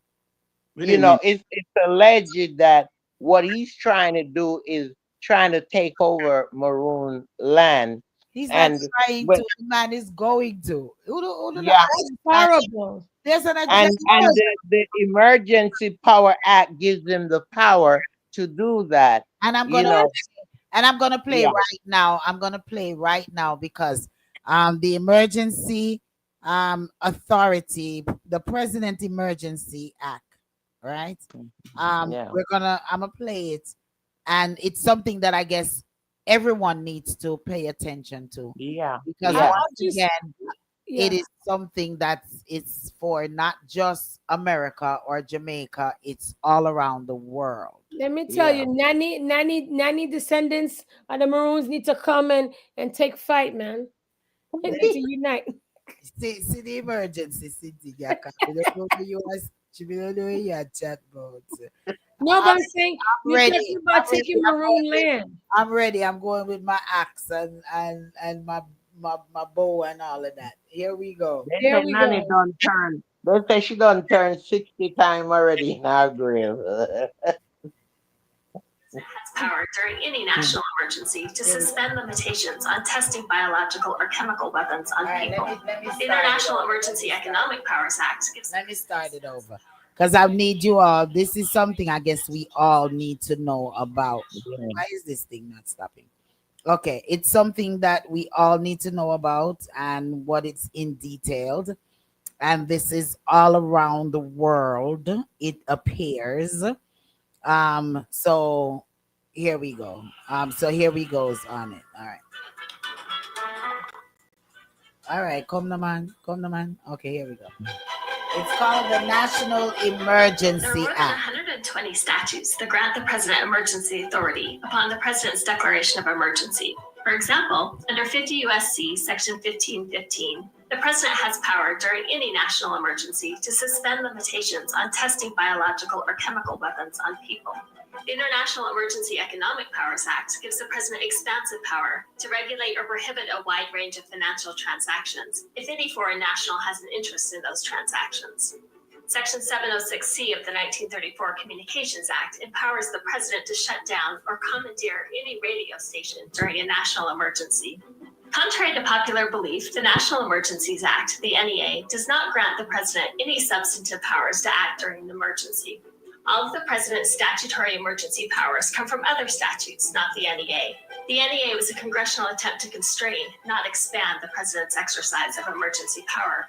We didn't mean it's alleged that what he's trying to do is trying to take over Maroon land, He's not and trying but to. The man is going to. Who do not yeah, That's understand? horrible. There's an and agenda. the Emergency Power Act gives him the power to do that. And I'm You gonna know, and I'm gonna play yeah, right now. I'm gonna play right now because the emergency authority, the President Emergency Act, right? yeah, I'm gonna play it, and it's something that I guess everyone needs to pay attention to yeah, because I, yeah. I'll once just again, it yeah. is something that it's for not just America or Jamaica, it's all around the world. Let me tell Yeah. you, nanny descendants of the Maroons need to come and take fight, man. They need to unite. See the emergency city, yeah. We don't know where you are. We don't know where you are chat about. No, but I'm saying I'm you're ready. talking about I'm ready. taking Maroon land. I'm ready. I'm going with my axe and my bow and all of that. Here we go. They There say we Nanny go. done turn. They say she done turn 60 times already in our grave. Has power during any national emergency to suspend limitations on testing biological or chemical weapons on All right, people. let me The start it International over. Emergency Economic Powers Act gives. Let me start it over. Because I need you all. This is something I guess we all need to know about. Yeah. Why is this thing not stopping? Okay, it's something that we all need to know about and what it's in detailed. And this is all around the world, it appears. So Here we go. So here we goes on it. All right. Come the man. Come the man. Okay, here we go. It's called the National There are Emergency more than Act. 120 statutes that grant the president emergency authority upon the president's declaration of emergency. For example, under 50 U.S.C. Section 1515, the president has power during any national emergency to suspend limitations on testing biological or chemical weapons on people. The International Emergency Economic Powers Act gives the president expansive power to regulate or prohibit a wide range of financial transactions if any foreign national has an interest in those transactions. Section 706C of the 1934 Communications Act empowers the president to shut down or commandeer any radio station during a national emergency. Contrary to popular belief, the National Emergencies Act, the NEA, does not grant the president any substantive powers to act during an emergency. All of the president's statutory emergency powers come from other statutes, not the NEA. The NEA was a congressional attempt to constrain, not expand, the president's exercise of emergency power.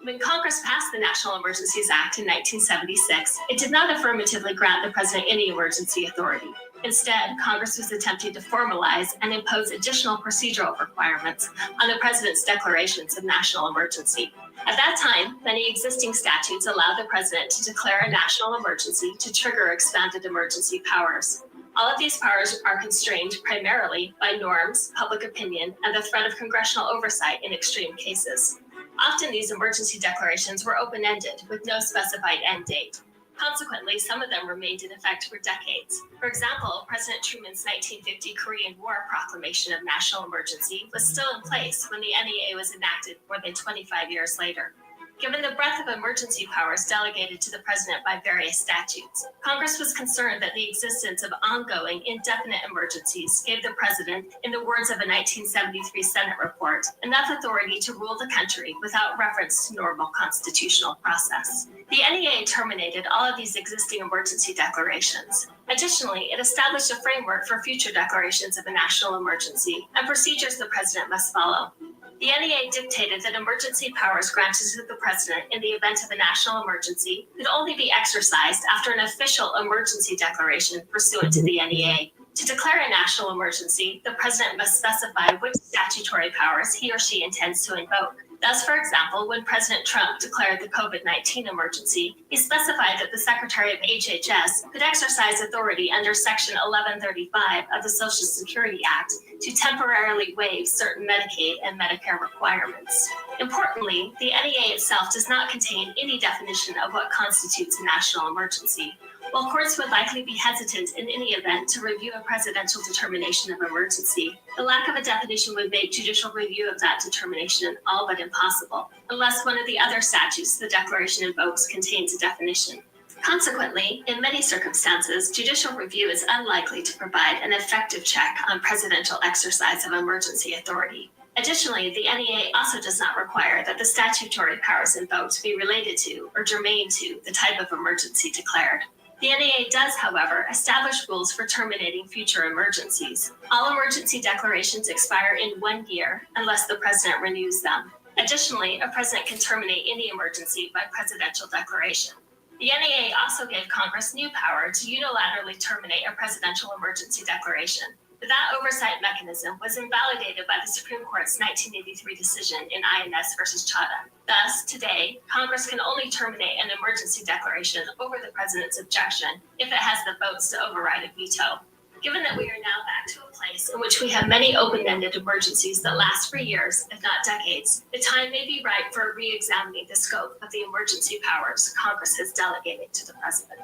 When Congress passed the National Emergencies Act in 1976, it did not affirmatively grant the president any emergency authority. Instead, Congress was attempting to formalize and impose additional procedural requirements on the president's declarations of national emergency. At that time, many existing statutes allowed the president to declare a national emergency to trigger expanded emergency powers. All of these powers are constrained primarily by norms, public opinion, and the threat of congressional oversight in extreme cases. Often these emergency declarations were open-ended with no specified end date. Consequently, some of them remained in effect for decades. For example, President Truman's 1950 Korean War proclamation of national emergency was still in place when the NEA was enacted more than 25 years later. Given the breadth of emergency powers delegated to the president by various statutes, Congress was concerned that the existence of ongoing, indefinite emergencies gave the president, in the words of a 1973 Senate report, enough authority to rule the country without reference to normal constitutional process. The NEA terminated all of these existing emergency declarations. Additionally, it established a framework for future declarations of a national emergency and procedures the president must follow. The NEA dictated that emergency powers granted to the president in the event of a national emergency could only be exercised after an official emergency declaration pursuant to the NEA. To declare a national emergency, the president must specify which statutory powers he or she intends to invoke. Thus, for example, when President Trump declared the COVID-19 emergency, he specified that the Secretary of HHS could exercise authority under Section 1135 of the Social Security Act to temporarily waive certain Medicaid and Medicare requirements. Importantly, the NEA itself does not contain any definition of what constitutes a national emergency. While courts would likely be hesitant in any event to review a presidential determination of emergency, the lack of a definition would make judicial review of that determination all but impossible, unless one of the other statutes the declaration invokes contains a definition. Consequently, in many circumstances, judicial review is unlikely to provide an effective check on presidential exercise of emergency authority. Additionally, the NEA also does not require that the statutory powers invoked be related to or germane to the type of emergency declared. The NEA does, however, establish rules for terminating future emergencies. All emergency declarations expire in 1 year unless the president renews them. Additionally, a president can terminate any emergency by presidential declaration. The NEA also gave Congress new power to unilaterally terminate a presidential emergency declaration. But that oversight mechanism was invalidated by the Supreme Court's 1983 decision in INS versus Chadha. Thus, today, Congress can only terminate an emergency declaration over the president's objection if it has the votes to override a veto. Given that we are now back to a place in which we have many open-ended emergencies that last for years, if not decades, the time may be right for re-examining the scope of the emergency powers Congress has delegated to the president.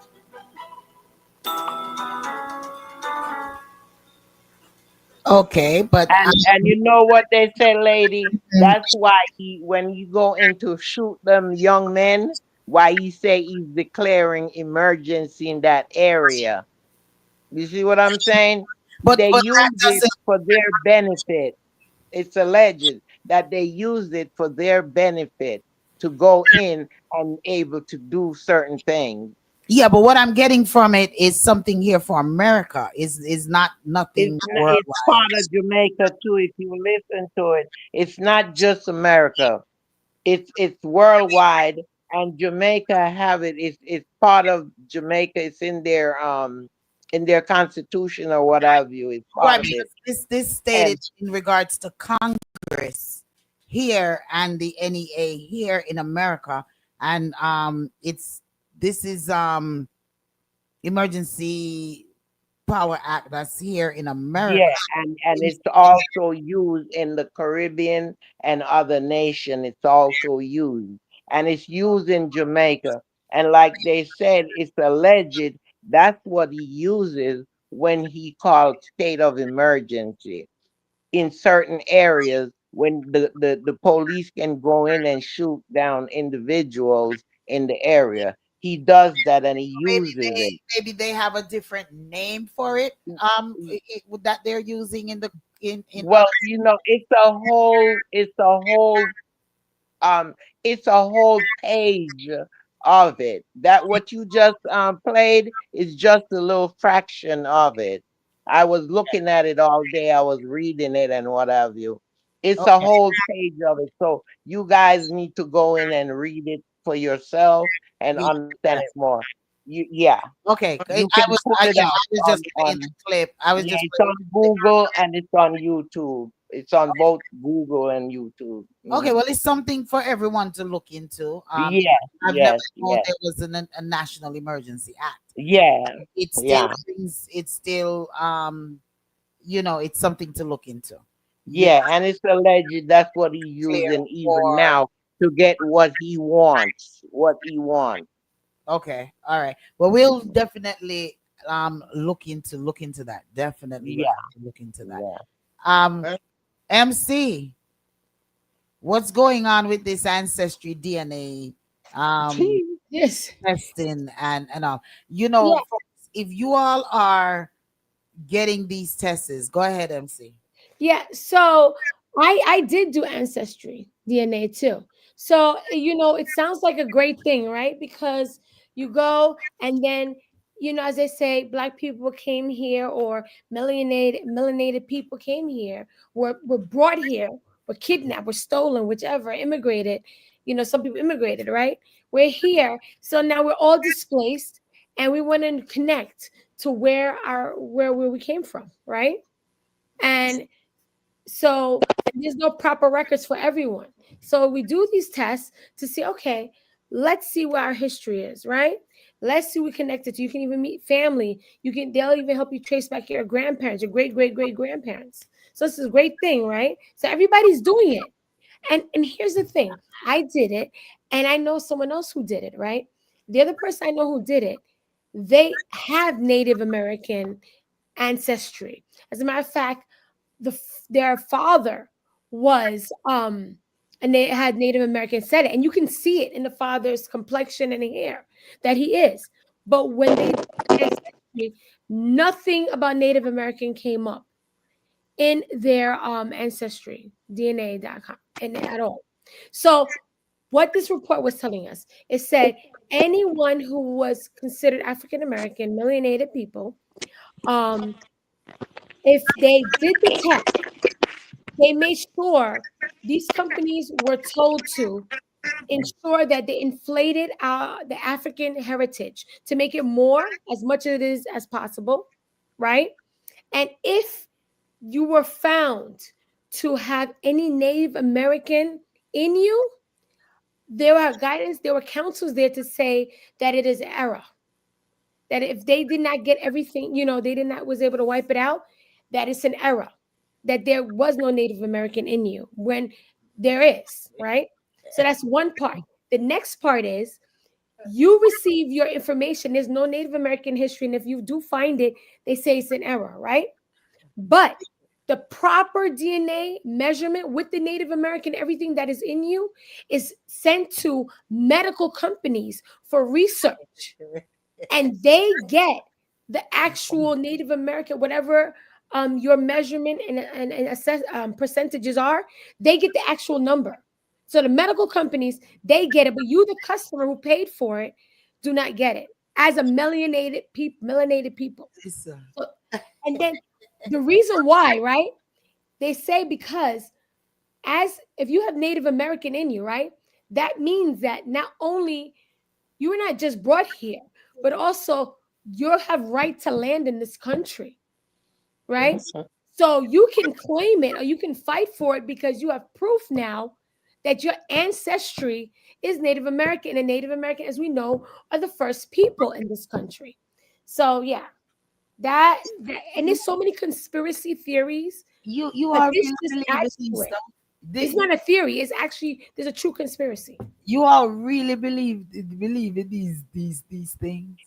Okay, but And you know what they say, lady? That's why when you go into shoot them young men, why he say he's declaring emergency in that area. You see what I'm saying? They that use it doesn't. for their benefit. It's alleged that they use it for their benefit to go in and able to do certain things. Yeah, but what I'm getting from it is something here for America. Is not nothing It's worldwide. part of Jamaica too. If you listen to it, it's not just America. It's worldwide, and Jamaica have it. It's part of Jamaica. It's in their in their constitution or what have you. It's part Right, of it. because this stated And in regards to Congress here and the NEA here in America, and it's this is Emergency Power Act that's here in America. yeah, and it's also used in the Caribbean and other nation. It's also used, and it's used in Jamaica. And like they said, it's alleged that's what he uses when he called state of emergency in certain areas when the police can go in and shoot down individuals in the area. He does that and he uses it. Maybe they have a different name for it. That they're using in the in Well, you know, um it's a whole page of it. That what you just played is just a little fraction of it. I was looking at it all day. I was reading it and what have you. It's a okay. whole page of it. So you guys need to go in and read it for yourself and We understand it more. Yeah, okay. you can pull it Yeah, up I was just playing the on clip. I was yeah, just it's on Google and it's on YouTube. It's on both Google and YouTube. okay. Well, it's something for everyone to look into. Yes, I've never yes, known yes, there was a national emergency act. yeah, It's still yeah, it's still it's something to look into. Yeah, yeah. And it's alleged that's what he's clear using even for now to get what he wants. What he wants. okay. All right. Well, we'll definitely look into that. Definitely will Yeah, have to look into that. yeah. Um, MC, what's going on with this ancestry DNA Yes. testing and all? You know, Yeah. folks, if you all are getting these tests, go ahead, MC. Yeah, so I did do ancestry DNA too. So it sounds like a great thing, right? Because you go and then as they say, black people came here or melanated people came here, were brought here, were kidnapped, were stolen, whichever, immigrated. Some people immigrated, right? We're here, so now we're all displaced, and we want to connect to where we came from, right? And so there's no proper records for everyone. So we do these tests to see, okay, let's see where our history is, right? Let's see we connected to. You can even meet family. They'll even help you trace back your grandparents, your great grandparents. So this is a great thing, right? So everybody's doing it. And here's the thing. I did it, and I know someone else who did it, right? The other person I know who did it, they have Native American ancestry. As a matter of fact, their father was and they had Native American set it, and you can see it in the father's complexion and hair that he is. But when they did ancestry, nothing about Native American came up in their ancestry DNA.com and at all. So what this report was telling us, it said anyone who was considered African American, melanated people, um, if they did the test, they made sure these companies were told to ensure that they inflated the African heritage to make it more as much as it is as possible, right? And if you were found to have any Native American in you, there are guidance, there were counsels there to say that it is error. That if they did not get everything, they did not was able to wipe it out, that it's an error. That there was no Native American in you when there is, right? So that's one part. The next part is you receive your information. There's no Native American history. And if you do find it, they say it's an error, right? But the proper DNA measurement with the Native American, everything that is in you, is sent to medical companies for research. And they get the actual Native American, whatever your measurement and assess percentages are, they get the actual number. So the medical companies, they get it, but you, the customer who paid for it, do not get it as a melanated people. So, and then the reason why, right? They say because as if you have Native American in you, right? That means that not only you were not just brought here, but also you have right to land in this country, right? Mhm. So you can claim it or you can fight for it because you have proof now that your ancestry is Native American, and Native American, as we know, are the first people in this country. So yeah, and You there's so many conspiracy theories, you but all this really just believe in adds to these it. stuff. It's The- not a theory. It's actually there's a true conspiracy. you all really believe in these things.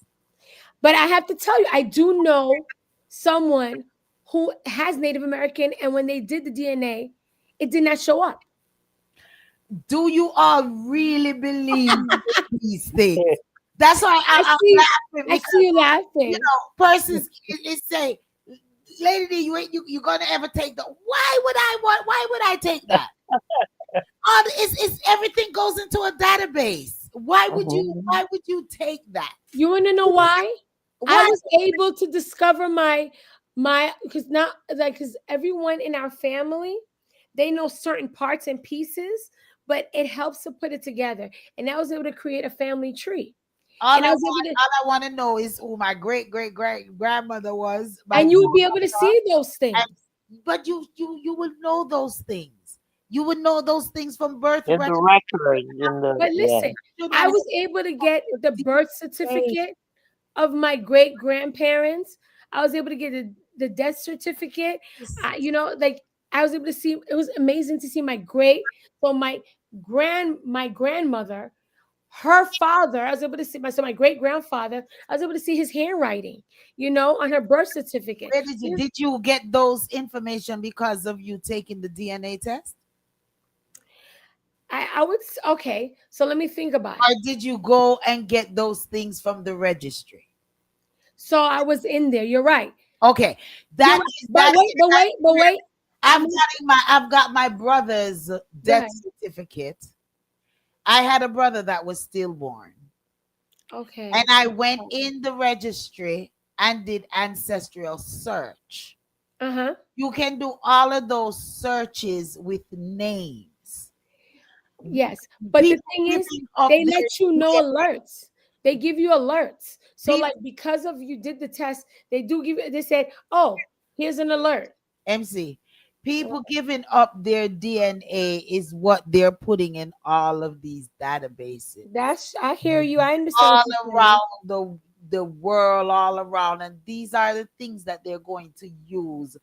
But I have to tell you, I do know someone who has Native American, and when they did the DNA, it did not show up. Do you all really believe in these things? That's why I I'm see, laughing I because see you laughing. persons is say, Lady D, you gonna ever take that? Why would I take that? All it's everything goes into a database. Mhm. Why would you take that? You want to know why? I Why? was able to discover my because not like because everyone in our family, they know certain parts and pieces, but it helps to put it together. And I was able to create a family tree. And I was able to, All I want to know is who my great grandmother was. My and you would be able to see those and, things. but you would know those things. You would know those things from birth In the record. records, in the But yeah. listen, Should I not was able to get the birth say certificate of my great grandparents. I was able to get the death certificate. this. Like I was able to see. It was amazing to see my great. So my grandmother, her father. I was able to see my great grandfather. I was able to see his handwriting. On her birth certificate. Where did you get those information because of you taking the DNA test? I would okay. So let me think about Or it. did you go and get those things from the registry? So I was in there. You're right. Okay, You're that right. is But that. wait. I'm I've got my brother's Go death ahead. certificate. I had a brother that was stillborn, and Okay. I went in the registry and did ancestral search. Uh huh. You can do all of those searches with names. Yes, but the People thing is, giving up they their let you know alerts. They give you alerts. So, people, like, because of you did the test, they do give you. They said, "Oh, here's an alert." MC. People giving up their DNA is what they're putting in all of these databases. I hear you. I understand what All you're around saying. the world, all around, and these are the things that they're going to use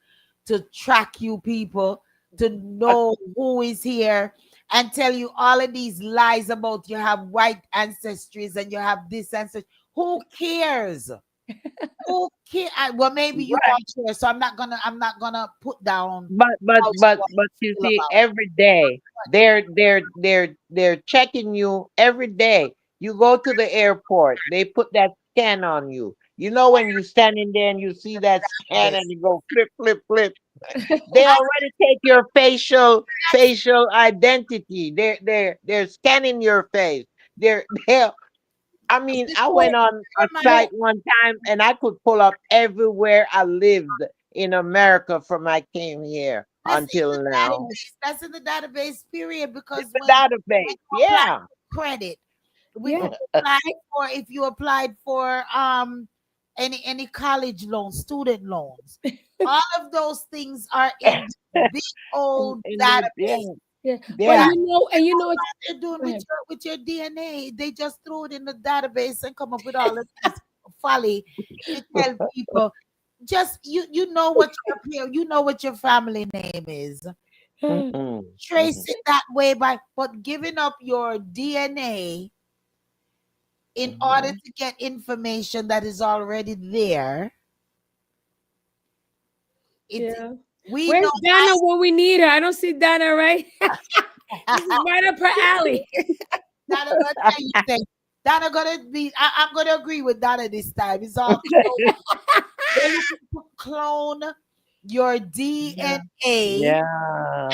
to track you people, to know who is here, and tell you all of these lies about you have white ancestries and you have this ancestry. Who cares? Who care? Well, maybe you Right. are here, so I'm not gonna put down But but how but you but you feel see, about every day they're checking you every day. You go to the airport, they put that scan on you. You know when you standing there and you see that scan this. and you go flip, flip, flip. They already take your facial identity. They're scanning your face. They're I mean, I Before, went on a my site one time and I could pull up everywhere I lived in America from I came here that's in the until now. database. That's in the database period It's because the when database. you apply Yeah. for credit, when Yeah. you apply for if you applied for any college loans, student loans, all of those things are in the big old And yeah, database. Yeah. But yeah. what? They're doing Go ahead. with your DNA. They just throw it in the database and come up with all of this folly to tell people just you know what you know what your family name is. Mhm, Trace mhm, it that way but giving up your DNA in order mhm. to get information that is already there. It Yeah. we know Where's Donna when we need her? I don't see Donna. Right. This is right up her alley. Donna gonna tell you things. Donna gonna be. I'm gonna agree with Donna this time. It's all they're looking to clone your Yeah. DNA Yeah.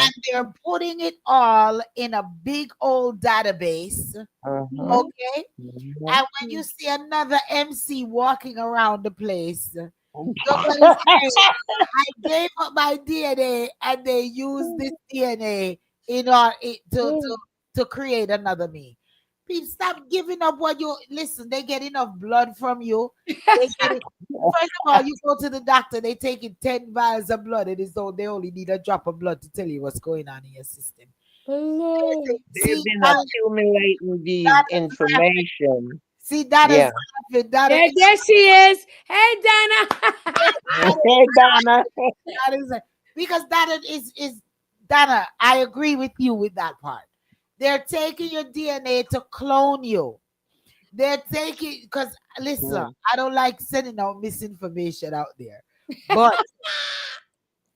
and they're putting it all in a big old database. Mhm, Mhm. Okay. mhm. And when you see another MC walking around the place, you're gonna say, I gave up my DNA and they use this DNA in order to create another me. People stop giving up what you listen. They get enough blood from you. They get it. First of all, you go to the doctor, they take in 10 vials of blood, and it's all they only need a drop of blood to tell you what's going on in your system. Lord. They've See, been that, accumulating these that is laughing. information. See, that is Yeah. laughing. That is There she is. Hey, Dana. Hey, Donna. that is because that is Dana. I agree with you with that part. They're taking your DNA to clone you. They're taking because listen, Mm, I don't like sending out misinformation out there, but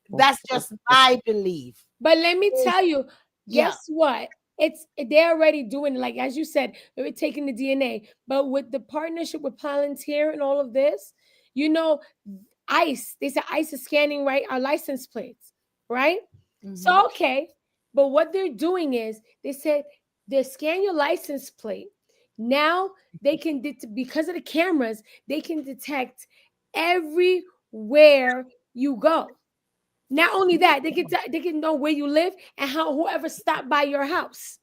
that's just my belief. But let me tell you, Yeah. guess what? They're already doing, like as you said, they were taking the DNA. But with the partnership with Palantir and all of this, you know, ICE, they said ICE is scanning right our license plates, right? Mhm. So okay, but what they're doing is they said they scan your license plate. Now they can because of the cameras, they can detect everywhere you go. Not only that, they can know where you live and how whoever stopped by your house.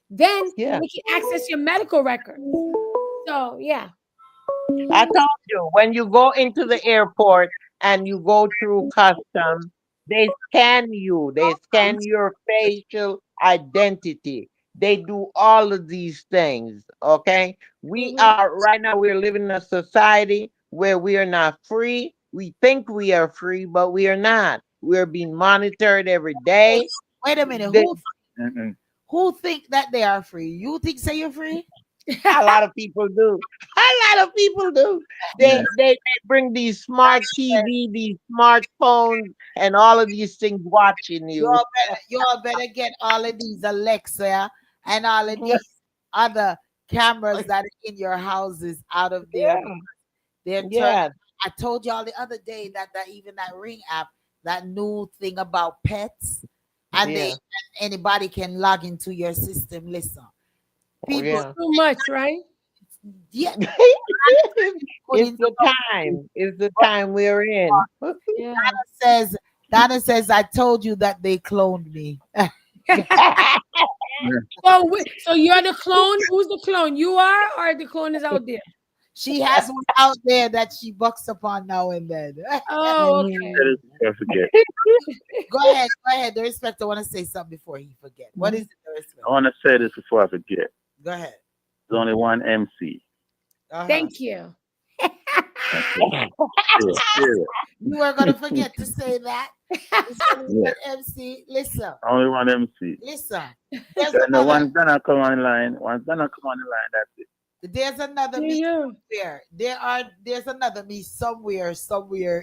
Then yeah. they can access your medical records. So yeah. I told you, when you go into the airport and you go through custom, they scan you. They scan your facial identity. They do all of these things. Okay. We Mhm. are right now, we're living in a society where we are not free. We think we are free, but we are not. We're being monitored every day. Wait a minute. The- Who think that they are free? You think say you're free? A lot of people do. A lot of people do. They bring these smart TV, these smartphones, and all of these things watching you. You all better get all of these Alexa and all of these other cameras that are in your houses out of there. Yeah, They're turning. yeah, I told y'all the other day that even that Ring app, that new thing about pets, and they yeah, anybody can log into your system. Listen, oh, people, yeah. Too much, right? yeah, put It's into the time. It's the time we're in. Yeah. says Donna says I told you that they cloned me. So you're the clone. Who's the clone? You are, or the clone is out there? She has one out there that she bucks upon now and then. Oh, okay. Mhm. I forget. Go ahead. The respect. I want to say something before he forget. What is it, the respect? I want to say this before I forget. Go ahead. There's only one MC. Uh-huh. Thank you. That's it. Period. You were gonna forget to say that. It's only Yeah. one MC. Listen, Only one MC. listen. There's Then the another. one's gonna come online. Once gonna come on the line, that's it. There's another me Yeah. somewhere. There's another me somewhere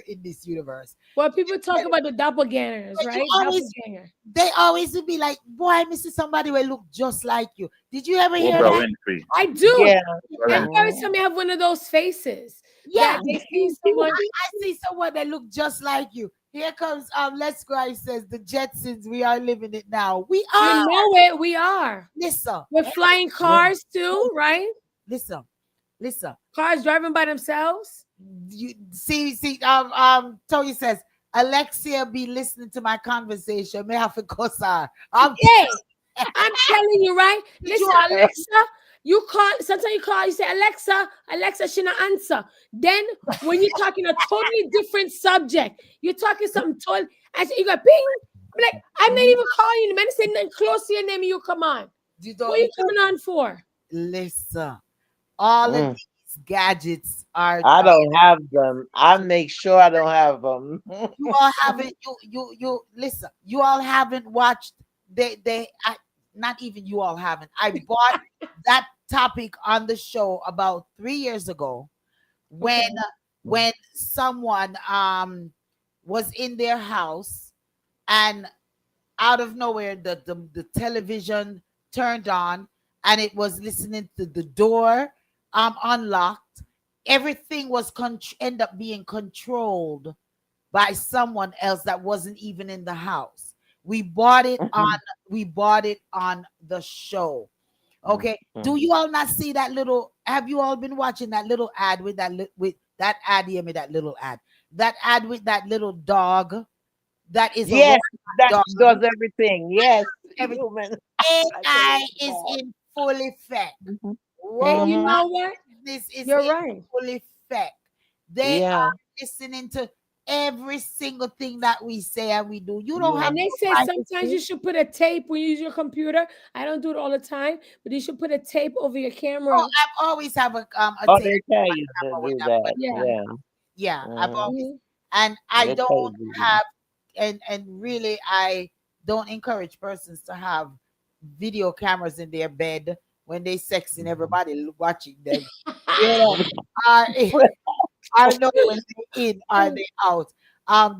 in this universe. Well, people talk about the doppelgangers, But you right? always Doppelganger. they always would be like, boy, I miss somebody will look just like you. Did you ever hear Oprah that? Winfrey. I do. Yeah. Oprah And Winfrey. every Mhm. time you have one of those faces Yeah. that they see someone. I see someone that look just like you. Here comes Let's Go. I says the Jetsons. We are living it now. We You are. know it. We are. Listen, We're flying cars too, right? listen, listen. Cars driving by themselves. You see. Tony says Alexia be listening to my conversation. May have to cuss her. Hey, I'm telling you, right? Did Listen, you- Alexa, you call, sometimes you call, you say, Alexa, she not answer. Then when you're talking a totally different subject, you're talking something totally, and you go ping. I'm like, I'm not even calling you. The man say nothing close to your name, and you come on. you What are don't you coming on for? listen. All of Mm. these gadgets are I don't have them. I make sure I don't have them. you all haven't you listen. You all haven't watched. Not even you all haven't. I bought that topic on the show about 3 years ago when Okay. when someone was in their house and out of nowhere the television turned on and it was listening to the door unlocked. Everything was end up being controlled by someone else that wasn't even in the house. We bought it on Mhm. we bought it on the show. Okay. Do Mhm. you all not see that little? Have you all been watching that little ad with with that ad? Hear me, that little ad. That ad with that little dog. That is a Yes, robot that dog. does everything. Yes, Every human. I tell AI you is that. in full effect. Mhm. Road Hey, you Mhm. know what? business is You're in right. full effect. They Yeah. are listening to every single thing that we say and we do. You don't have Yeah. And they no say sometimes you privacy. should put a tape when you use your computer. I don't do it all the time, but you should put a tape over your Oh, camera. I've always have a Oh, tape they tell on my you to camera when do I'm that. when Yeah. Yeah. yeah, I've Mhm. always, Hmm. and I They tell don't you. have, and really I don't encourage persons to have video cameras in their bed when they sexing everybody watching them. You know, I I know when they in, are they out.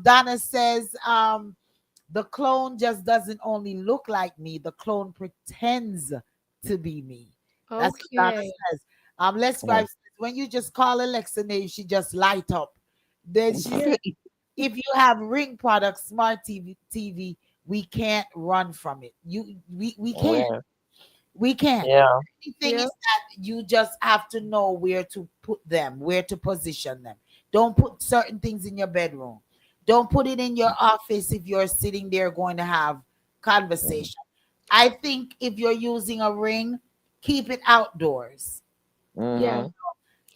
Donna says, the clone just doesn't only look like me, the clone pretends to be me. That's what Donna Okay. says. Les Mhm. Scribe says, when you just call Alexa name, she just light up. Then she Yeah. said, if you have Ring products, smart TV, we can't run from it. We can't. Yeah. We can't. Yeah. The thing Yeah. is that you just have to know where to put them, where to position them. Don't put certain things in your bedroom. Don't put it in your office if you're sitting there going to have conversation. I think if you're using a ring, keep it outdoors. Yeah. Mhm. And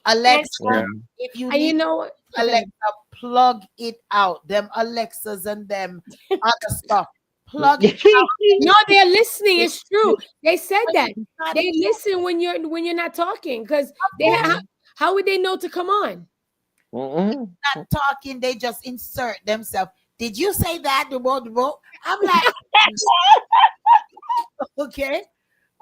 Alexa, Yeah. if you and you need know what? Alexa, Okay. plug it out. Them Alexas and them other stuff. Plug it out. No, they're listening. When It's true. They said that. it's not They in your listen when you're not talking because they Mhm. how would they know to come on? Mhm. not talking, they just insert themselves. Did you say that? The road? I'm like, okay,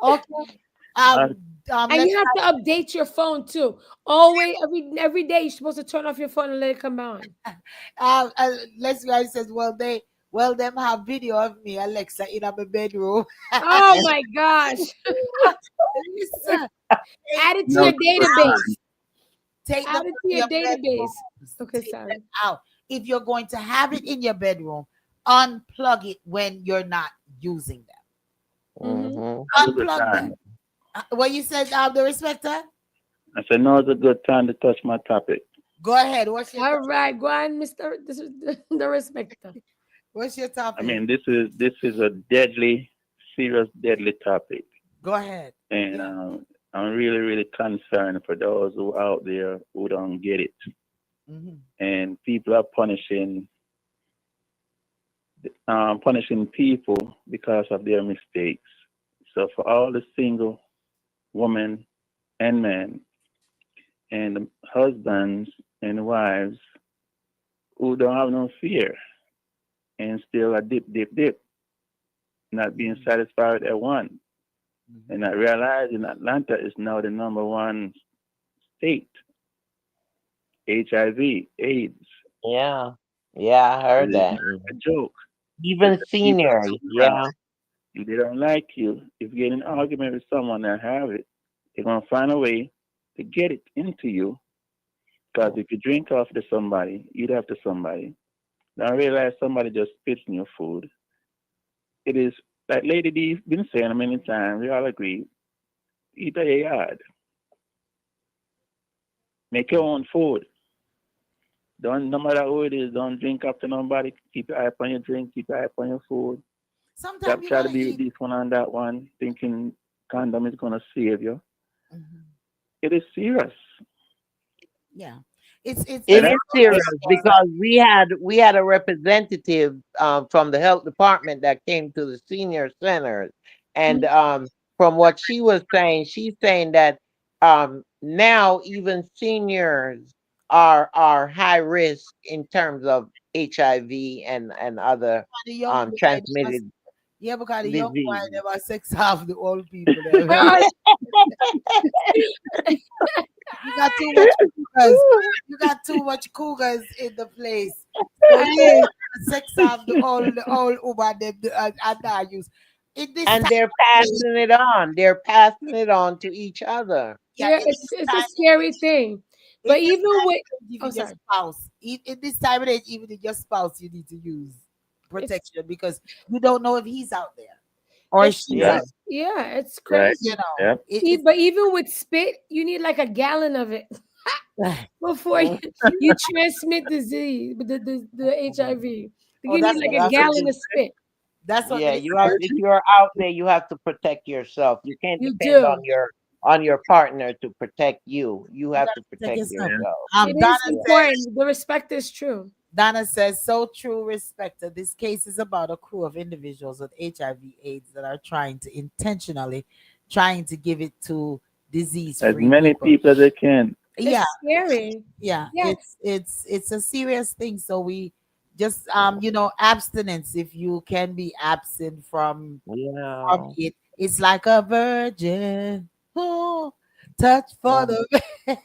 okay. Uh, And Let's you have to update your phone too. Always, every day, you're supposed to turn off your phone and let it come on. let's guys says, well them have video of me, Alexa, in my bedroom. Oh my gosh! Listen, Add it to no, your good database. time. take them Add it out to of your your database. bedrooms. Okay, Take them sorry. out. If you're going to have it in your bedroom, unplug it when you're not using them. Mm-hmm. Mhm. Now's a good Unplug them. time. What you said, the respecter? I said now's a good time to touch my topic. Go ahead. All right, go on, Mister. This is the respecter. What's your I topic? mean, this is a deadly, serious, deadly topic, Go ahead. and Yeah. I'm really, really concerned for those who out there who don't get it, Hmm. and people are punishing people because of their mistakes. So for all the single women and men and husbands and wives who don't have no fear and still a dip, dip, dip, not being satisfied at one, and not realizing Atlanta is now the number one state, HIV, AIDS. Yeah. Yeah, I It heard is that. not a joke. Even Listen, people are seniors. too nice. Yeah. If they don't like you, if you get in an argument with someone that have it, they're gonna find a way to get it into you. Because if you drink after somebody, eat after somebody, now realize somebody just spits in your food. It is like Lady D been saying many times. We all agree. Eat a yard. Make your own food. Don't no matter who it is. Don't drink after nobody. Keep your eye on your drink. Keep your eye on your food. Sometimes Stop you trying to gotta be with eat. this one and that one, thinking condom is gonna save you. Mhm. It is serious. Yeah. It's It And I it's is know serious serious. because we had a representative from the health department that came to the senior centers, and from what she was saying, she's saying that now even seniors are high risk in terms of HIV and other The young boy, transmitted yeah, because the young boy diseases. never sex half the old people. There. Well, You got too much cougars. You got too much cougars in the place. So you hey, sex off the old Uber them and I use. In this And time, they're passing it on. They're passing it on to each other. yeah, yeah, in this it's a time, scary thing. in But this even time, with oh, even your sorry, spouse. In this time of age, even in your spouse, you need to use it's protection because you don't know if he's out there or it's she's right, out. it's yeah, it's right, You crazy. know, yep. it's But even with spit, you need like a gallon of it before you transmit disease, the HIV. oh, You need that's like a That's a gallon good of spit. That's what Yeah, they you have, say. if you're out there, you have to protect yourself. You can't You depend on do. your partner to protect you. You You have gotta to protect protect yourself. Yeah. yourself. It Donna is Yeah. says, important. The respect is true. Donna says, so true, respecter. This case is about a crew of individuals with HIV/AIDS that are trying to intentionally trying to give it to As disease-free many people. people as they can. Yeah, It's scary. yeah, Yeah. it's a serious thing. So we just abstinence. If you can be absent from Yeah. it, it's like a virgin who touch for Mm, the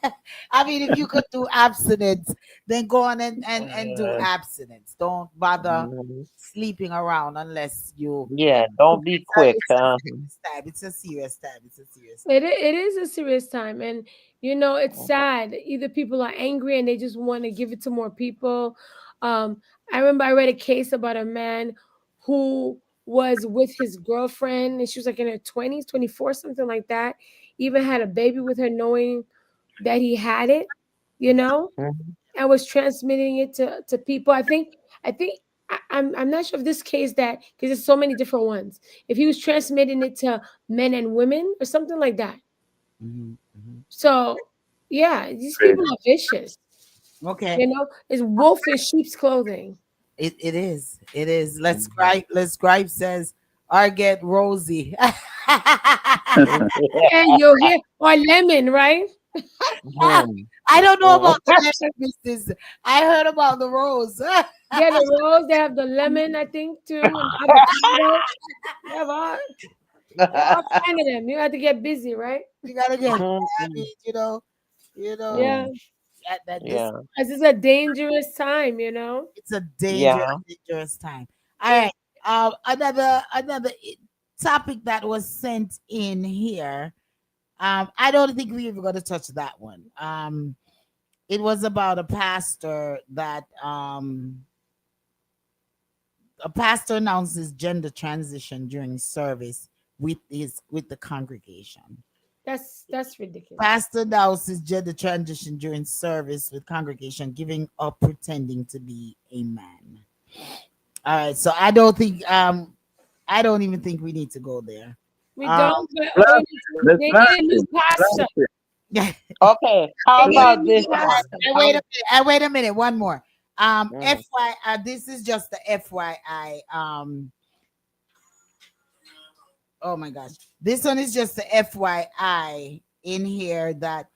I mean, if you could do abstinence, then go on and do abstinence. Don't bother mhm. sleeping around unless you Yeah, don't be quick, it's a huh? serious time. It's a serious time. It's a serious time. It is a serious time, and it's sad. Either people are angry and they just want to give it to more people. Um, I remember I read a case about a man who was with his girlfriend, and she was like in her 20s, 24, something like that. Even had a baby with her, knowing that he had it, you know, Mhm. and was transmitting it to people. I think I'm not sure if this case that because there's so many different ones. If he was transmitting it to men and women or something like that. Mhm, mhm. So yeah, these people Crazy. are vicious. Okay. It's wolf in sheep's clothing. It is. It is. Let's Mhm. gripe. Let's gripe says I get Rosie. Yeah, you'll hear or lemon, right? Mhm. I don't know Mhm. about the lemon business. I heard about the rose. Yeah, the rose, they have the lemon, I think, too, and avocado. They have all kind of them. You have to get busy, right? You gotta get. I Mhm. mean, Yeah. Mm. that this Yeah. This is a dangerous time. it's a Yeah. dangerous time. All right. Another topic that was sent in here. I don't think we even going to touch that one. It was about a pastor announces gender transition during service with the congregation. That's ridiculous. Pastor announces gender transition during service with congregation, giving up pretending to be a man. All right, so I don't even think we need to go there. We Um, don't, but Blast they need a new it. pastor. Blast it. Okay. How They need a about new this one? pastor. wait How? a minute. Wait a minute. One more. Mhm. FY. This is just the FYI. Oh my gosh, this one is just the FYI in here that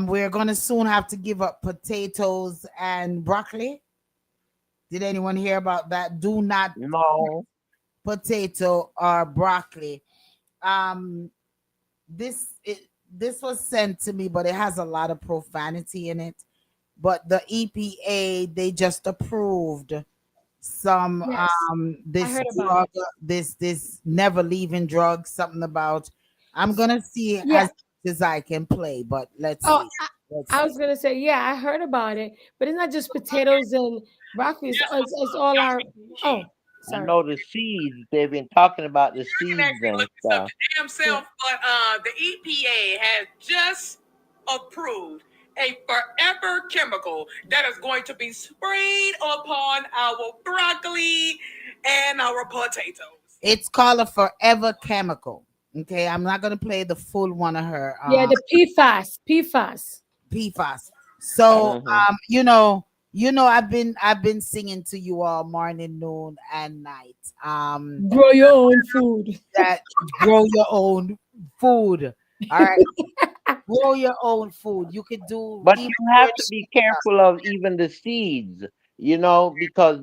we're gonna soon have to give up potatoes and broccoli. Did anyone hear about that? Do not No. potato or broccoli. Um, this was sent to me, but it has a lot of profanity in it. But the EPA they just approved some Yes, I this heard about drug, it. this never leaving drug, something about. I'm gonna see as Yeah. much as I can play, but let's Oh, see. Let's I see. was gonna say, yeah, I heard about it, but it's not just potatoes and broccoli. It's all our. Oh, I sorry. know the seeds. They've been talking about the I can seeds actually and look this up stuff. the damn Yeah. self, but the EPA has just approved a forever chemical that is going to be sprayed upon our broccoli and our potatoes. It's called a forever chemical. Okay, I'm not gonna play the full one of her Yeah, the PFAS, PFAS. PFAS. So Hmm. I've been singing to you all morning, noon, and night. Grow your own food. That grow your own food. All right, grow your own food. You could do But even you have weird to be shit stuff. careful of even the seeds, because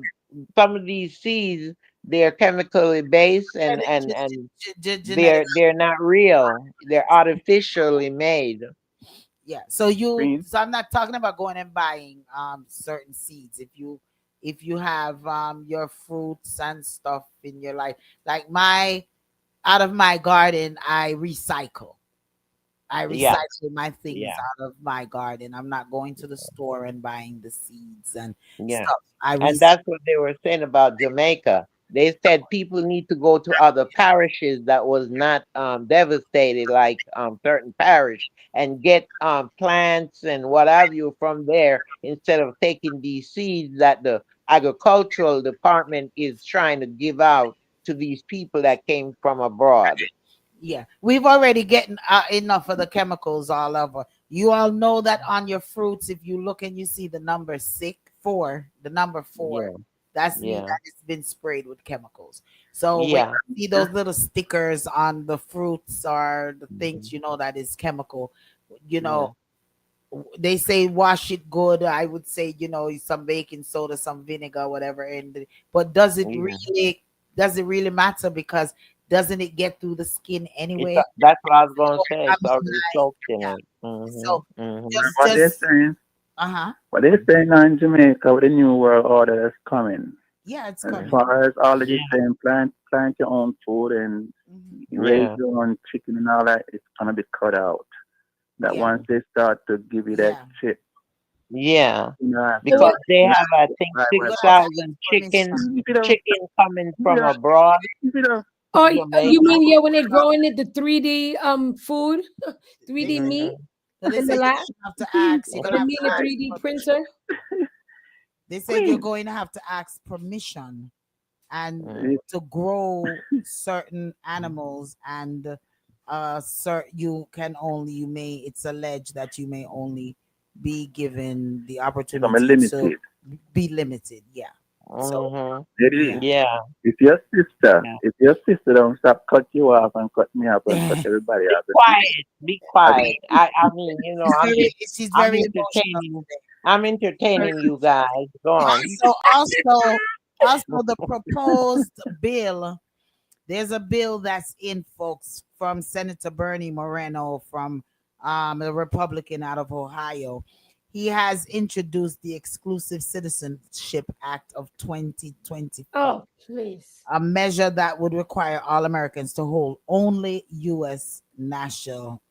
some of these seeds, they're chemically based, and and and Genetic. they're not real. They're artificially made. Yeah. So you. Green. So I'm not talking about going and buying certain seeds. If you have your fruits and stuff in your life, like my out of my garden, I recycle. I Yeah, recycle my things yeah, out of my garden. I'm not going to the store and buying the seeds and yeah. stuff. I And recycle. that's what they were saying about Jamaica. They said people need to go to other parishes that was not devastated, like certain parish, and get plants and what have you from there instead of taking these seeds that the agricultural department is trying to give out. to these people that came from abroad. Yeah, we've already getting enough of the chemicals all over. You all know that on your fruits, if you look and you see the number six, four, the number four, Yeah, that's mean yeah, that it's been sprayed with chemicals. So when yeah. you see those little stickers on the fruits or the things, Mhm. you know that is chemical. You Yeah, know, they say wash it good. I would say, some baking soda, some vinegar, whatever. But yeah. does it really matter? Because doesn't it get through the skin It's anyway? that's what I was gonna So, say. I It's mean, already soaked in yeah. it. Mhm, So mhm. just What they're just saying, uh-huh. what they're saying now in Jamaica with the new world order that's coming. Yeah, it's As Yeah, coming. far as all of this yeah, saying, plant your own food and Hmm. raise yeah, your own chicken and all that, it's gonna be cut out. That Yeah. once they start to give you that Yeah. chip, yeah. you know, have So to, Because what? they you have, I have to think, buy six You're what gonna have to ask thousand permission. chicken coming Give it from up, abroad give it up. to Oh, you Jamaica. mean yeah when they're growing it, the 3D food, They 3D say meat Mhm, so they in the said you're lab? gonna have to ask. You're gonna Put have me to in a ask 3D permission. printer. They said you're Please. going to have to ask permission and mhm, It's to grow certain animals and you can only you may it's alleged that you may only be given the gonna be opportunity to limited. be limited. Yeah. So mhm. It is. yeah. Yeah, yeah. If your sister don't stop cut you off and cut me up and cut everybody off, Quiet, be I quiet. I mean, She's I'm very emotional entertaining. today. I'm entertaining you guys. Go on. Also the proposed bill. There's a bill that's in, folks, from Senator Bernie Moreno from the Republican out of Ohio. He has introduced the Exclusive Citizenship Act of 2024, Oh, please. a measure that would require all Americans to hold only U.S. national,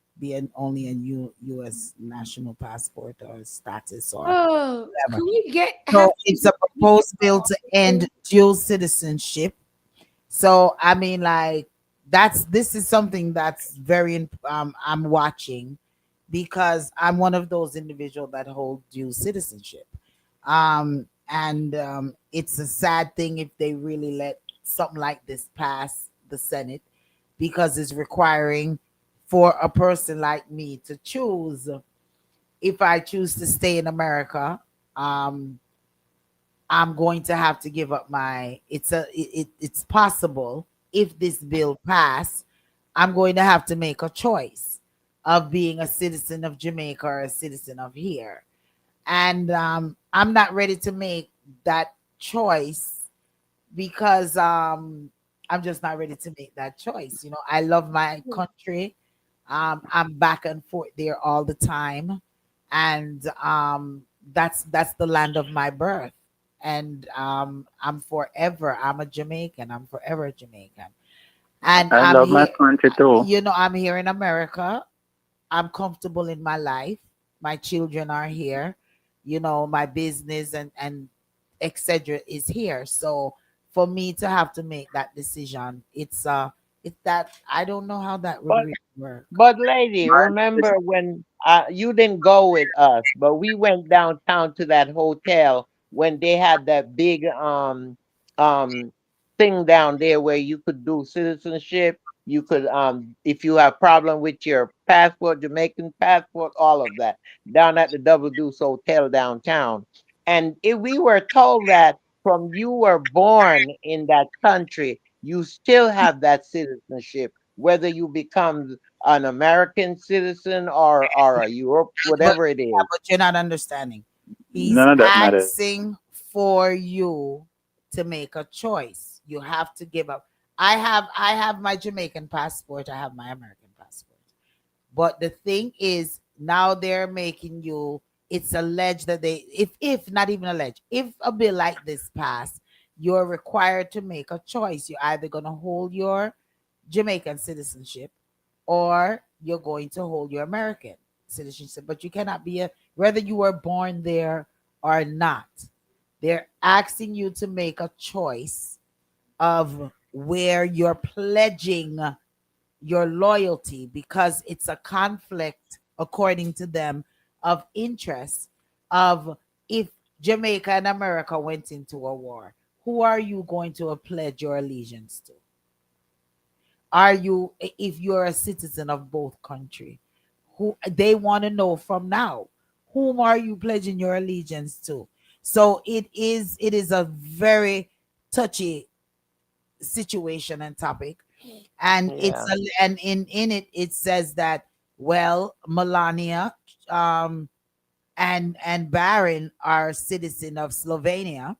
only a U.S. national passport or status or Oh, whatever. can we get have So to it's a we can proposed bill to end dual citizenship. So I mean, like, this is something that's very I'm watching because I'm one of those individuals that hold dual citizenship. And it's a sad thing if they really let something like this pass the Senate because it's requiring for a person like me to choose if I choose to stay in America. Um, I'm going to have to give up my it's possible if this bill pass, I'm going to have to make a choice of being a citizen of Jamaica or a citizen of here. And I'm not ready to make that choice because I'm just not ready to make that choice. I love my country. I'm back and forth there all the time, and that's the land of my birth. And I'm forever. I'm a Jamaican. I'm forever a Jamaican, and I I'm love my here. country too. I'm here in America. I'm comfortable in my life. My children are here. My business and etc. is here. So for me to have to make that decision, it's that I don't know how that would But really work. lady, My remember when you didn't go with us, but we went downtown to that hotel when they had that big um thing down there where you could do citizenship. You could if you have problem with your passport, Jamaican passport, all of that down at the Double Deuce Hotel downtown. And if we were told that from you were born in that country, you still have that citizenship, whether you become an American citizen or a Europe, But whatever it yeah, is. but you're not understanding. He's none of that matters. asking for you to make a choice. You have to give up. I have my Jamaican passport. I have my American passport. But the thing is, now they're making you. It's alleged that if not even alleged, if a bill like this pass, you're required to make a choice. You're either gonna hold your Jamaican citizenship or you're going to hold your American citizenship. But you cannot be whether you were born there or not. They're asking you to make a choice of where you're pledging your loyalty because it's a conflict, according to them, of interest of if Jamaica and America went into a war, who are you going to pledge your allegiance to? Are you, if you're a citizen of both country, who they want to know from now, whom are you pledging your allegiance to? So it is a very touchy situation and topic, and Yeah. and in it it says that, well, Melania and Baron are citizen of Slovenia. Mhm.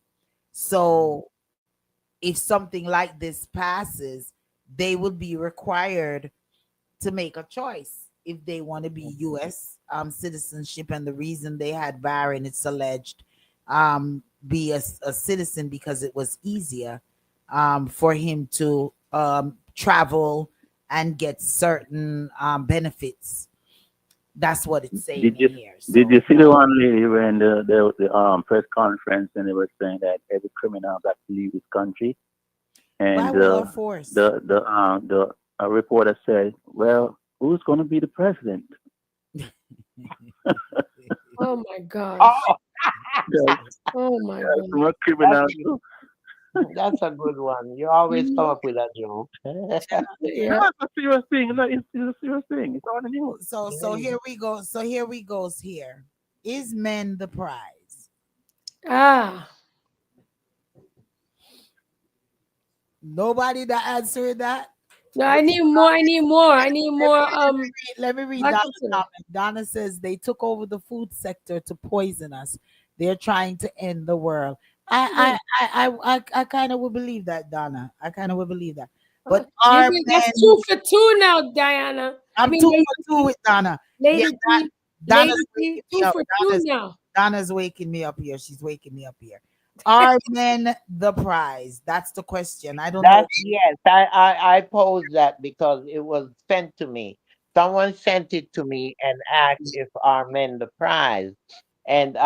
So if something like this passes, they would be required to make a choice if they want to be U.S. Citizenship. And the reason they had Baron, it's alleged, be a citizen because it was easier for him to travel and get certain benefits. That's what it's saying Did in you here. did So you see the one lady when the press conference and they were saying that every criminal got to leave this country, by and will or force? the reporter said, "Well, who's going to be the president?" Oh my gosh. Oh, Yes, Oh my yes, god. what that's criminals a, do? that's a good one. You always come up with a joke. No, Yeah. it's a serious thing. No, it's a serious thing. It's on the news. So here we go. So here we goes here. Is men the prize? Ah. Nobody that answered that. No, I need more. I need more. I need more. Let me read Back Donna's to it. comment. Donna says they took over the food sector to poison us. They're trying to end the world. Yeah. I kind of would believe that, Donna. I kind of would believe that. But You are mean that's men? 2 for 2 now, Diana? I I'm mean, two Lady for two D. with Donna. Yeah, Lady D. Donna's Lady D. waking me Two up. for two now. Donna's waking me up here. She's waking me up here. Are men the prize? That's the question. I don't know. That's yes. I posed that because it was sent to me. Someone sent it to me and asked if our men the prize. And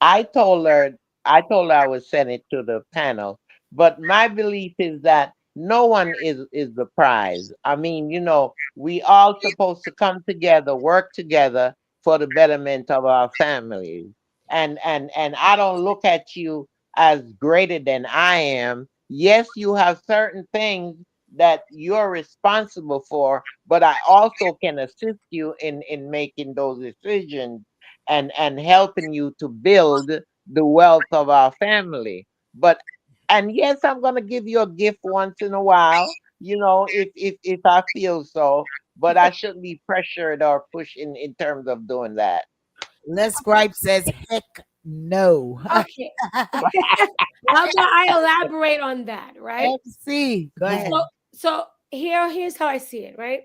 I told her I would send it to the panel. But my belief is that no one is the prize. I mean, we all supposed to come together, work together for the betterment of our families. And I don't look at you as greater than I am. Yes, you have certain things that you're responsible for, but I also can assist you in making those decisions and helping you to build the wealth of our family. But and yes, I'm gonna give you a gift once in a while, if I feel so, but I shouldn't be pressured or pushed in terms of doing that. Les Gripe says, heck no. Okay. How about I elaborate on that, right? MC, go ahead. So so here's how I see it, right?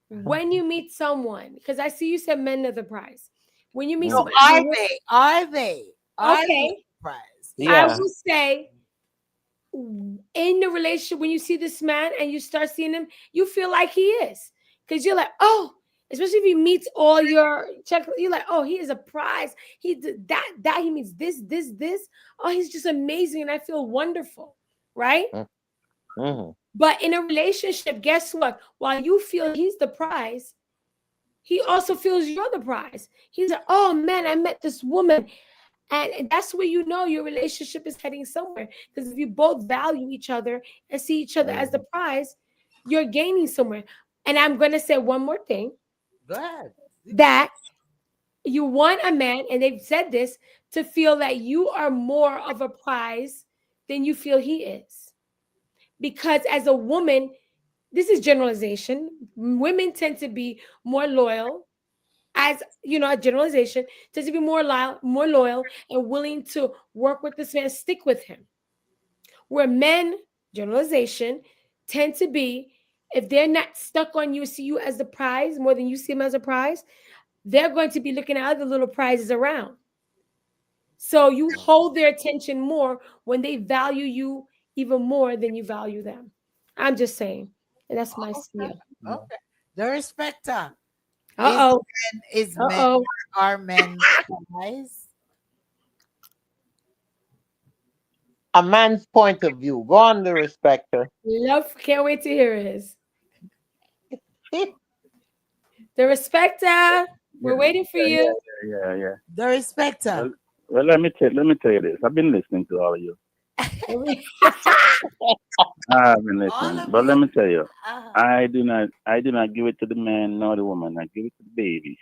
When you meet someone, because I see you said men are the prize. When you meet No, Mm. someone, are they? Are they? Are they okay, surprised? I Yeah. will say in the relationship, when you see this man and you start seeing him, you feel like he is. Because you're like, oh, especially if he meets all your check, you're like, oh, he is a prize. He did that he meets this. Oh, he's just amazing. And I feel wonderful. Right? Mm-hmm. But in a relationship, guess what? While you feel he's the prize, he also feels you're the prize. He's like, oh man, I met this woman. And that's where you know your relationship is heading somewhere. Because if you both value each other and see each other as the prize, you're gaining somewhere. And I'm going to say one more thing, Go ahead. You can say. that you want a man, and they've said this, to feel that you are more of a prize than you feel he is. Because as a woman, this is generalization. Women tend to be more loyal, as you know, a generalization, tends to be more loyal and willing to work with this man, stick with him. Where men, generalization, tend to be, if they're not stuck on you, see you as the prize more than you see him as a prize, they're going to be looking at other little prizes around. So you hold their attention more when they value you even more than you value them. I'm just saying. And that's my Okay. spiel. Okay. The respecter is Uh-oh. is men Uh-oh. are men prize. A man's point of view. Go on, the respecter. Love, can't wait to hear his. The respecter. Yeah, We're waiting for yeah, you. yeah. The respecter. Well, well, let me tell you this. I've been listening to all of you. I haven't All listened, of but let you. me tell you, Uh-huh. I do not give it to the man nor the woman. I give it to the baby.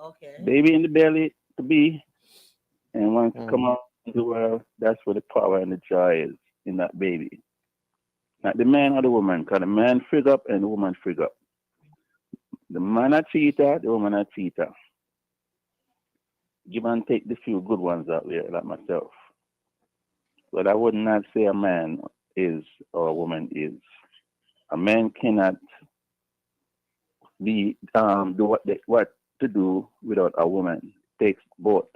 Okay. Baby in the belly to be, and once it come Mm. out into the world, that's where the power and the joy is in that baby. Not the man or the woman, because the man frig up and the woman frig up. The man a cheater, the woman a cheater. Give and take the few good ones out there, like myself. But I would not say a man is or a woman is. A man cannot be do what to do without a woman. It takes both.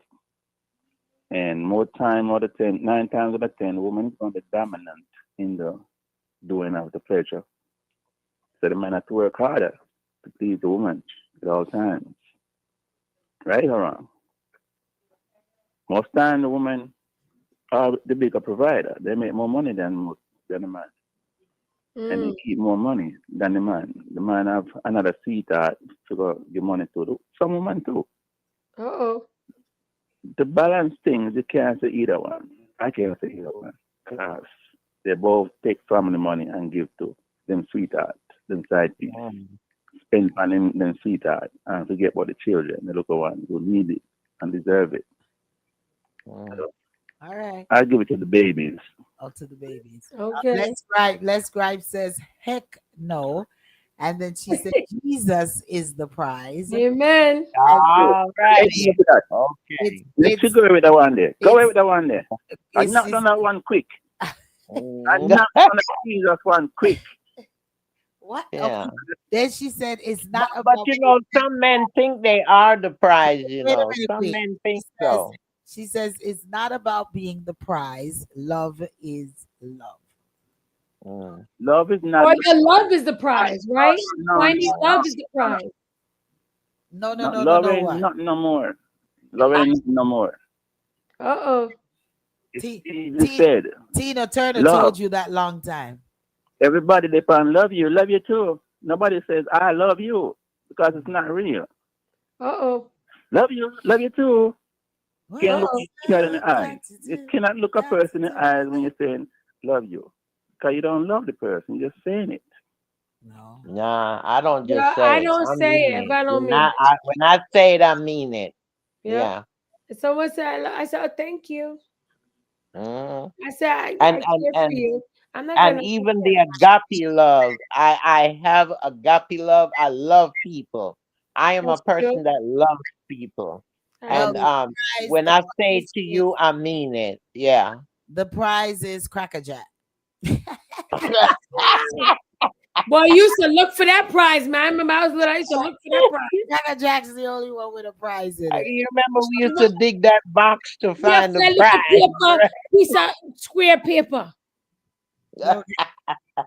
And more time out of 9 times out of 10, the woman is going to be dominant in the doing of the pleasure. So the man has to work harder to please the woman at all times. Right or wrong? Most time the woman are the bigger provider. They make more money than the man. And they Mm. keep more money than the man. The man have another sweetheart to go give money to. Some women too. Uh-oh. The balance things, you can't say either one. I can't say either one. Because they both take family money and give to them sweetheart, them side piece. Mm. Spend on them sweetheart and forget about the children, the little ones who need it and deserve it. Mm. So All right. I give it to the babies. Up to the babies. Okay. Les Gripe says, heck no. And then she said, Jesus is the prize. Amen. And So, All let's go righty. with that. it's Okay. Let's it's go with that one there. Go away it's with that one there. I it's, knocked on it's that one quick. I Mm. knocked on the Jesus one quick. what? Okay. Yeah. Then she said, it's But, not but about you being. know, some men think they are the prize, you Wait a know. minute, Some quick. men She think says, so. she says, it's not about being the prize. Love is love. Mm. Love is not Or the the love is the prize, right? no, Finding no, love no, is the prize. No, no, no. no, no, Love no. ain't What? nothing no more. Love ain't nothing no more. Uh-oh. It's T easy T said. Tina Turner Love. told you that long time. Everybody depend love you too. Nobody says I love you because it's not real. Uh-oh. Love you too. Can't look Uh-oh. What's each other in love the eyes. got to You do? cannot look a Got to person in the do eyes when with you're saying love you. Because you don't love the person, you're just saying it. no. Nah, I don't just Yeah, I say it. don't I say mean it if it. I don't mean it. When I say it, I mean it. Yep. Yeah. If someone said, I said, oh, thank you. Mm. I said, I And care for you. I'm not and gonna. even the agape love. I have agape love. I love people. I am a That's true. person that loves people. I Well, And agree. when the I say prize it to is you, I mean it. Yeah. the prize is Cracker Jack. Boy, you used to look for that prize, man. I remember I was little. I used to look for that prize. Cracker Jack's the only one with a prize in it. You remember we used to dig that box to Yeah, find for the that little prize. paper, piece of square paper. Okay.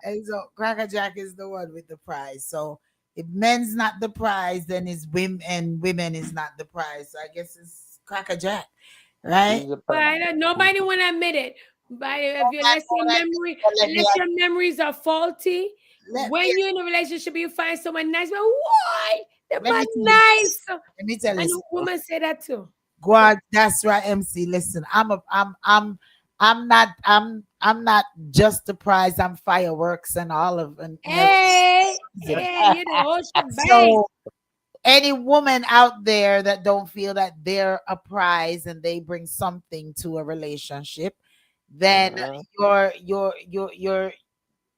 And so Cracker Jack is the one with the prize. So if men's not the prize, then it's women and women is not the prize. So I guess it's Cracker Jack, right? He's a But prize. nobody want to admit it. But if you Hold on, unless your memories are faulty, let me when you're in a relationship, you find someone nice. But why? The let man me tell you nice. let me tell you And something. the woman say that too. God, that's right, MC. Listen, I'm not just the prize. I'm fireworks and all of and Hey, everything. hey, you the whole shebang. So any woman out there that don't feel that they're a prize and they bring something to a relationship, then Mhm.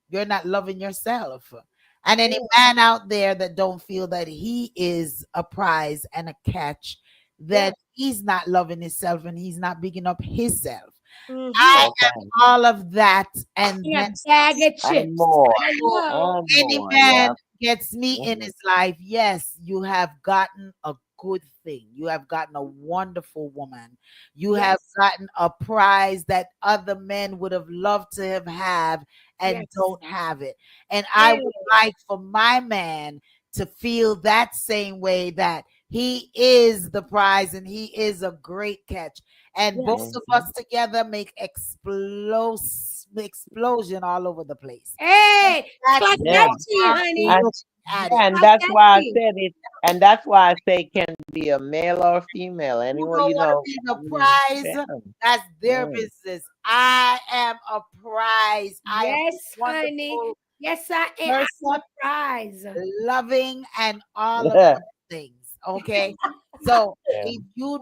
you're not loving yourself. And any man out there that don't feel that he is a prize and a catch, then Yeah. he's not loving himself and he's not bigging up himself. Mm-hmm. I am Okay. all of that and In then a bag of And chips. more. Hello. And any more. man Yeah. gets me in Mhm. his life, yes, you have gotten a good thing. You have gotten a wonderful woman. You have Yes. gotten a prize that other men would have loved to have and Yes. don't have it. And I Hey. would like for my man to feel that same way that he is the prize and he is a great catch. And both Yes. of Mhm. us together make explosion all over the place. Hey. That's Clock Yeah. that how tea, I'm honey. And looking at it. yeah, and Clock that's that why I tea. said it. And that's why I say it can be a male or female. Who Anyone, don't you want to know. be the I mean, prize? yeah. That's their Mm. business. I am a prize. I am a Yes, honey. wonderful Yes, I am. I'm person, a prize. loving, and all of the things. Okay. So if you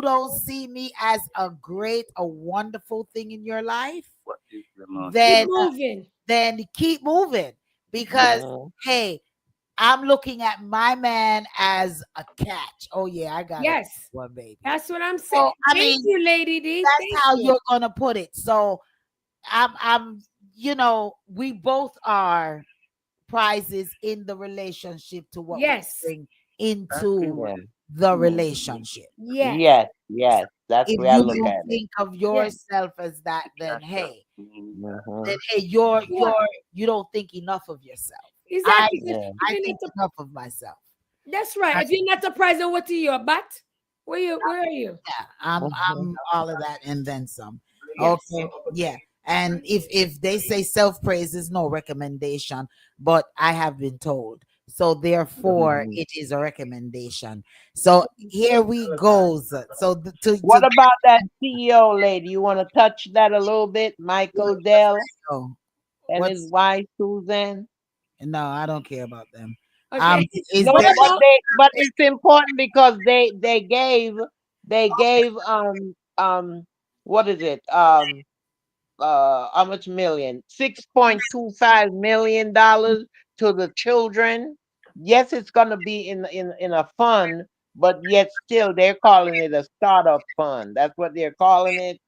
don't see me as a great, a wonderful thing in your life, What is the most? Keep then moving. keep moving, because Mhm. hey, I'm looking at my man as a catch. Oh yeah, I got a Yes, one, baby. that's what I'm saying. So I Thank mean, you, Lady D. that's Thank how you. you're gonna put it. So I'm we both are prizes in the relationship to what we Yes, bring Asking into what Yeah. is the the most important. relationship. yes, Yes, yes. That's If the way I you look don't at it. think of yes. yourself as that, then Cash out. hey, Mhm. you're you don't think enough of yourself. I Exactly. Because Yeah. if I you're think not a, enough of myself. that's right. I, If you're not a prize, then what are you? A bat? Where are you? yeah, Mhm. I'm all of that and then some. Yes. Okay, yeah. And if they say self praise is no recommendation, but I have been told, so therefore Mhm. it is a recommendation. So here we goes. So What about that CEO lady? You want to touch that a little bit? Michael Dell oh, and his what's wife Susan. no, I don't care about them. Okay. Is No, What there about but it's important because they gave what is it how much million, $6.25 million to the children. Yes, it's gonna be in a fund, but yet still they're calling it a startup fund. That's what they're calling it.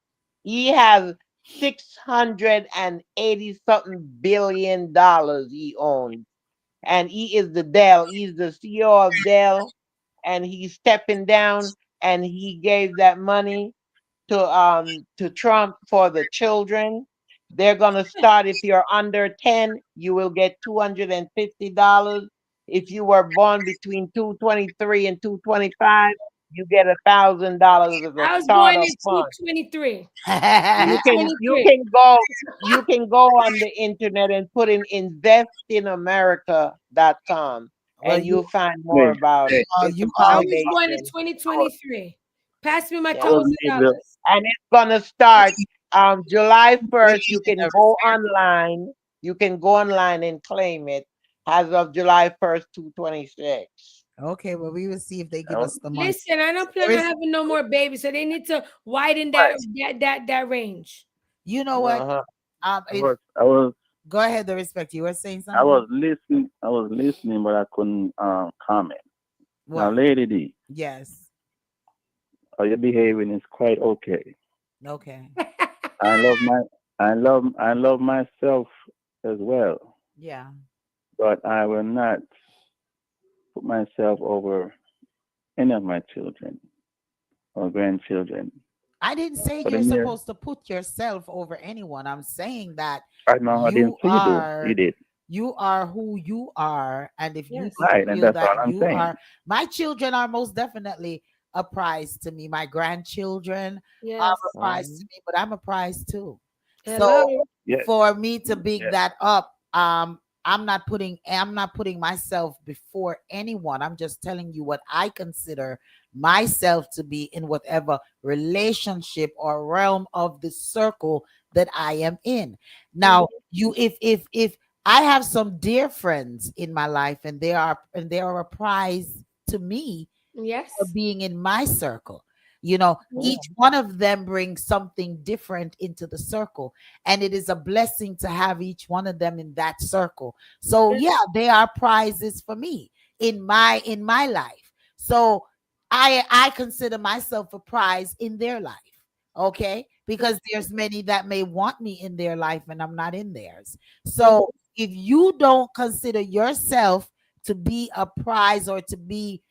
He has 680 something $billion he owns, and he is the Dell. He's the CEO of Dell, and he's stepping down. And he gave that money to Trump for the children. They're gonna start if you're under 10, you will get $250. If you were born between 223 and 225, you get $1,000 as a I was born startup in fund. 223. You can you 223. can go you can go on the internet and put in investinamerica.com well and you'll find more Hey, about hey, it. It's a I all was born in foundation. 2023. Pass me my I Yeah. was thousand made the dollars. And it's gonna start July we 1st. You need can a go respect. online. You can go online and claim it as of July 1st, 226. Okay, well we will see if they I give was us the money. Listen, I don't plan There on is, having no more babies, so they need to widen right. that range. you know what? Uh-huh. I If was I was go ahead, the respect. You were saying I something. was listening. I was listening, but I couldn't comment. Now, What? Lady D, Yes. how your behaving is quite okay. Okay. I love my I love myself as well, Yeah. but I will not put myself over any of my children or grandchildren. I didn't say For the you're mere, supposed to put yourself over anyone. I'm saying that I know I didn't you say you do. You are did. you are who you are, and if you Yes. Right, and feel that's all that I'm you saying. are, my children are most definitely a prize to me. My grandchildren are Yes. a prize to Mhm. me, but I'm a prize too. Hello. So Yes, for me to big yes. that up, I'm not putting myself before anyone. I'm just telling you what I consider myself to be in whatever relationship or realm of the circle that I am in. Now, Mhm. you if I have some dear friends in my life, and they are a prize to me for Yes. being in my circle. Each Yeah. one of them brings something different into the circle, and it is a blessing to have each one of them in that circle. So Yes. yeah, they are prizes for me in my life. So I consider myself a prize in their life. Okay, because there's many that may want me in their life and I'm not in theirs. Mhm. So if you don't consider yourself to be a prize, or to be,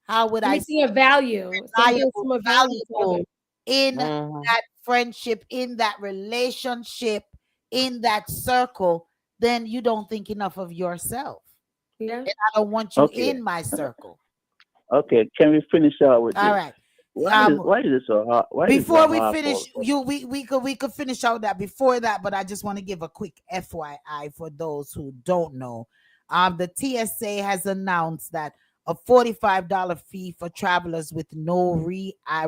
how would I Anything of value. Something valuable, some of value to valuable others. in Mhm. that friendship, in that relationship, in that circle, then you don't think enough of yourself. Yeah. And I don't want you Okay, in my circle. okay. Can we finish out with All this? right. Um, Why is it so hard? Why is it so before we hard finish, for we could finish out that before that, but I just want to give a quick FYI for those who don't know. The TSA has announced that a $45 fee for travelers with no real I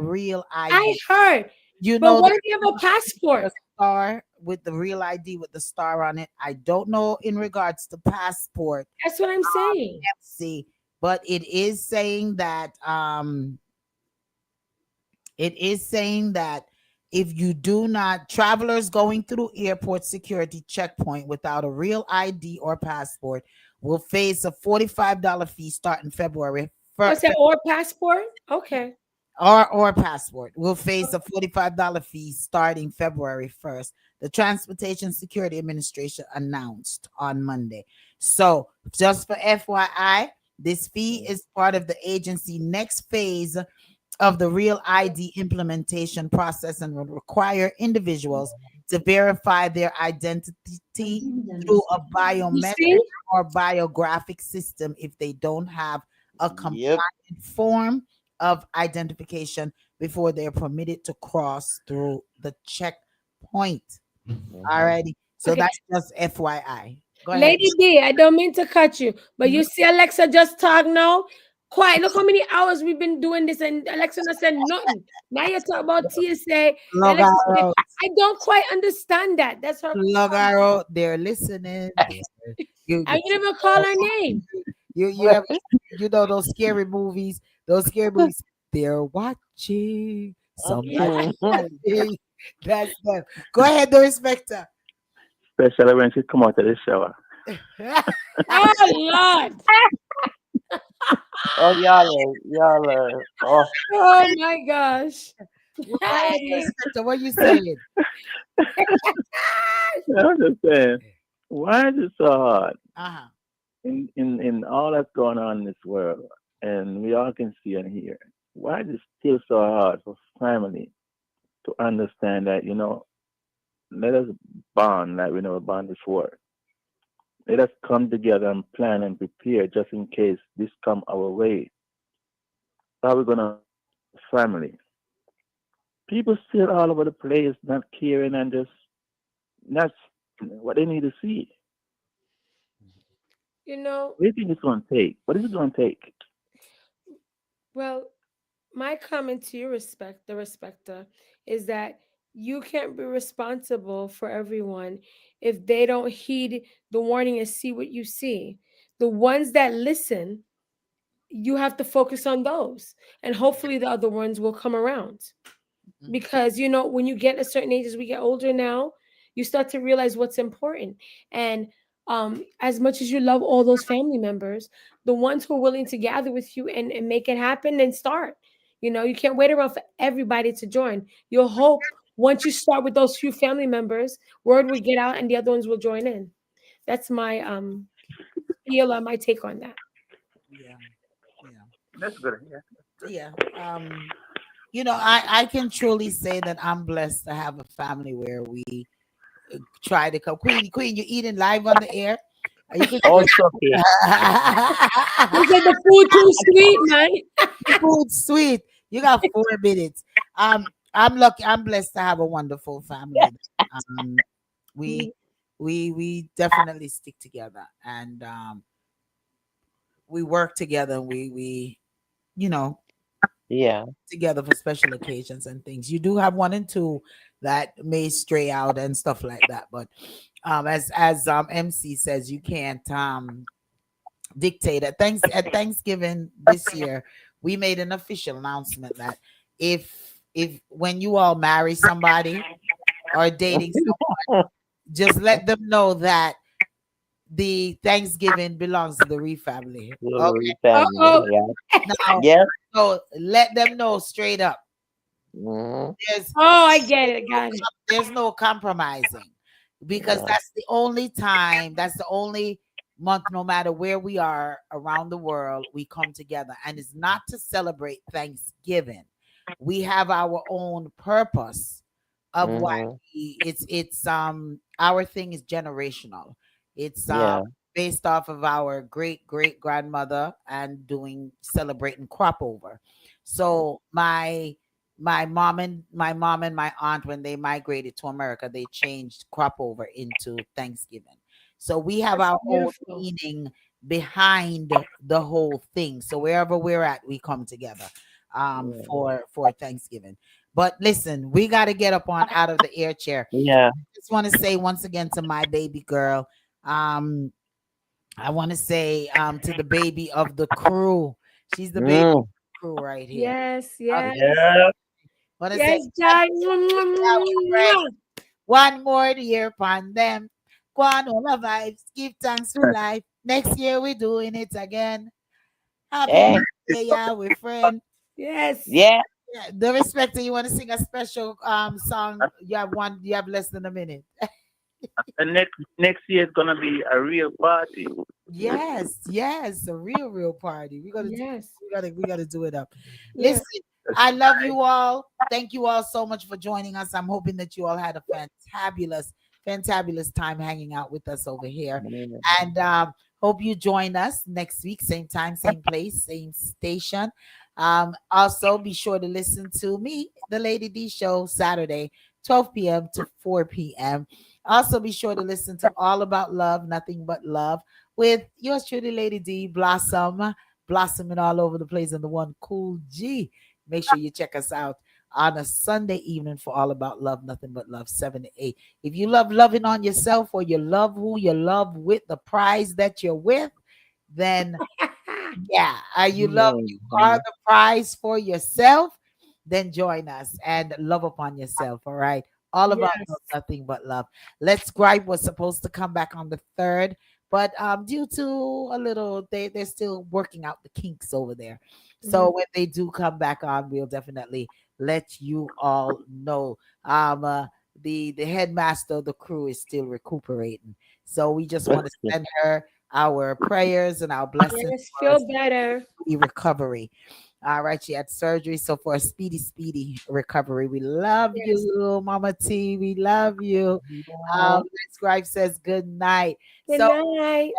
ID. heard. You But know what if you have a passport? the star with the real ID with the star on it. I don't know in regards to passport, That's what I'm saying. see, but it is saying that if you do not, travelers going through airport security checkpoint without a real ID or passport will face a $45 fee starting February What's that? Or passport? Okay. or passport will face a $45 fee starting February 1st. The Transportation Security Administration announced on Monday. So, just for FYI, this fee is part of the agency next phase of the Real ID implementation process and will require individuals to verify their identity through a You biometric see? or biographic system if they don't have a Yep. compliant form of identification before they're permitted to cross through the checkpoint. Mhm. Alrighty. So Okay. that's just FYI. Go ahead. Lady D, I don't mean to cut you, but you see Alexa just talk now. Quiet. Look how many hours we've been doing this, and Alexa not said nothing. Now you talk about TSA. Log Alexa said, out. I don't quite understand that. That's her. Log out. They're listening. You, I didn't even call her name. you ever, you know those scary movies? Those scary movies. They're watching. Somebody Mhm. watching. That's them. Go ahead, the respecter. Especially when she come out of the shower. Oh Lord. Oh, y'all are. Oh, Oh my gosh. Go ahead, the respecter. What you saying? I'm just saying, why is it so hard Uh-huh. in all that's going on in this world, and we all can see and hear? Why is it still so hard for family to understand that, let us bond like we never bond before. Let us come together and plan and prepare just in case this come our way. How are we gonna family? People still all over the place, not caring and just not what they need to see. You know, What do you think it's gonna take? What is it gonna take? well, my comment to you, respect the respecter, is that you can't be responsible for everyone if they don't heed the warning and see what you see. The ones that listen, you have to focus on those, and hopefully the other ones will come around. Because when you get a certain age, as we get older now, you start to realize what's important. And as much as you love all those family members, the ones who are willing to gather with you and make it happen and start, you can't wait around for everybody to join. You'll hope once you start with those few family members, word will get out and the other ones will join in. That's my feel on my take on that. Yeah. Yeah. That's good. Yeah. Yeah. I can truly say that I'm blessed to have a family where we try to come. Queen, you eating live on the air? You can oh, it's okay. You said the food too sweet, man. the food's sweet. You got 4 minutes. I'm lucky. I'm blessed to have a wonderful family. Um, we we definitely stick together, and we work together. And we you know Yeah. together for special occasions and things. You do have one and two that may stray out and stuff like that, but as MC says, you can't dictate. At Thanksgiving this year, we made an official announcement that if when you all marry somebody or dating someone, just let them know that the Thanksgiving belongs to the Reeve family. Okay. Glory family. Uh-oh. Yeah. Now, Yes. so let them know straight up. Mhm. There's Oh, I get it. Got it. there's no compromising because Yeah. that's the only time, that's the only month, no matter where we are around the world, we come together. And it's not to celebrate Thanksgiving. We have our own purpose of why Mhm. it's our thing is generational. It's Yeah. based off of our great grandmother and doing celebrating crop over. So my mom and my aunt, when they migrated to America, they changed crop over into Thanksgiving. So we have That's our own beautiful. meaning behind the whole thing. So wherever we're at, we come together Yeah. for Thanksgiving. But listen, we got to get up on out of the air chair. Yeah. Just want to say once again to my baby girl, um, I want to say to the baby of the crew. She's the baby of Mm. the crew right here. Yes, Okay. yes, Yeah. Want to say yes, Jai. one more year upon them. Go on, all the vibes. Give thanks for life. Next year we're doing it again. Happy Eh. birthday, yeah, we're friends. Yes. Yeah. Yeah, the respect. You want to sing a special song? You have one. You have less than a minute. And next year is gonna be a real party. Yes, yes, a real party. Yes. We gotta do it up. Yeah. Listen, I love you all. Thank you all so much for joining us. I'm hoping that you all had a fantabulous time hanging out with us over here. Mm. And hope you join us next week, same time, same place, same station. Also be sure to listen to me, the Lady D Show, Saturday, 12 p.m. to 4 p.m. Also, be sure to listen to All About Love, Nothing But Love with yours truly, Lady D, blossoming all over the place, and the one Cool G. Make sure you check us out on a Sunday evening for All About Love, Nothing But Love, 7 to 8. If you love loving on yourself or you love who you love with the prize that you're with, then yeah, you are Mhm. the prize for yourself, then join us and love upon yourself. All right. All about love, Yes. nothing but love. Let's Gripe was supposed to come back on the third, but due to a little they're still working out the kinks over there. So Mhm. when they do come back on, we'll definitely let you all know. The headmaster of the crew is still recuperating. So we just want to send her our prayers and our blessings Yes. for a Feel better. speedy recovery. All right, she had surgery, so for a speedy recovery. We love Yes. you, Mama T. We love you. Mhm. Let's Gripe says good night. Good So, night.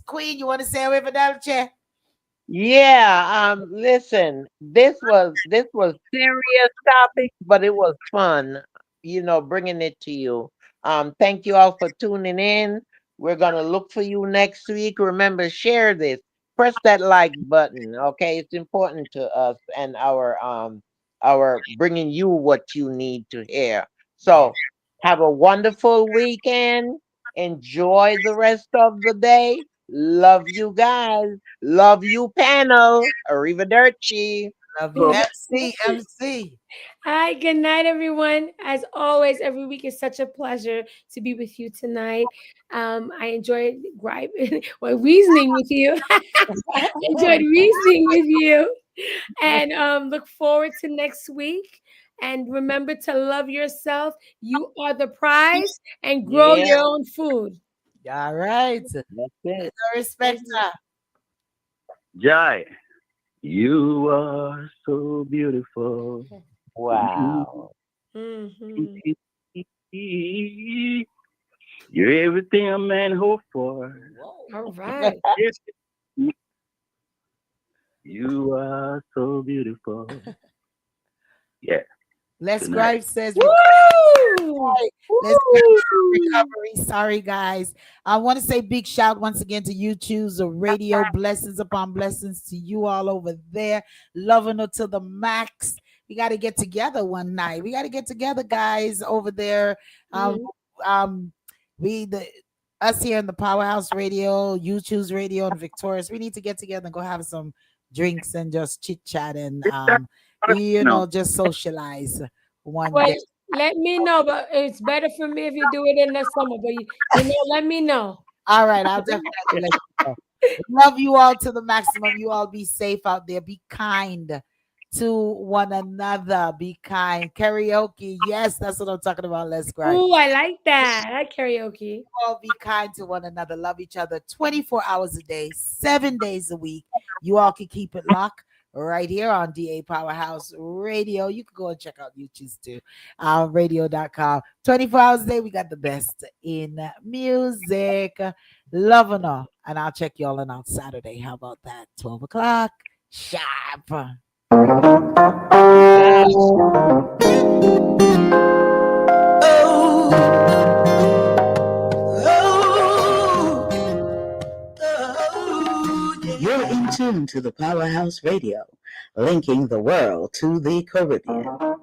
Queen, you want to say a river down chair? Yeah, listen, this was serious topic, but it was fun, bringing it to you. Thank you all for tuning in. We're gonna look for you next week. Remember, share this. Press that like button, okay? It's important to us and our bringing you what you need to hear. So, have a wonderful weekend. Enjoy the rest of the day. Love you guys. Love you, panel. Arrivederci. Love you, So MC. Hi, good night, everyone. As always, every week is such a pleasure to be with you tonight. I enjoyed gripe, well, reasoning with you. Enjoyed reasoning with you, and look forward to next week. And remember to love yourself. You are the prize, and grow Yeah, your own food. All right. that's it. Respect. Mhm. Jai, you are so beautiful. Wow. Mhm. You're everything a man hoped for. All right. Yes, you are so beautiful. Yeah. Les Good night. Gripe says Woo! let's get Woo! recovery. Sorry, guys. I want to say big shout once again to you. Choose a radio blessings upon blessings to you all over there, loving her to the max. We got to get together one night. We got to get together, guys, over there. Um, Mhm. um, we the us here in the Powerhouse Radio, you choose radio, and Victorious. We need to get together and go have some drinks and just chit chat and No. just socialize one Well, day. let me know, but it's better for me if you do it in the summer. But let me know. All right, I'll definitely let you know. Love you all to the maximum. You all be safe out there. Be kind to one another. Be kind. Karaoke. Yes, that's what I'm talking about. Let's cry. Ooh, I like that. I like karaoke. All be kind to one another. Love each other 24 hours a day, 7 days a week. You all can keep it locked right here on DA Powerhouse Radio. You can go and check out YouTube's too. Radio.com. 24 hours a day. We got the best in music. Love and all. And I'll check y'all in on Saturday. How about that? 12 o'clock. Sharp. You're in tune to the Powerhouse Radio, linking the world to the Caribbean.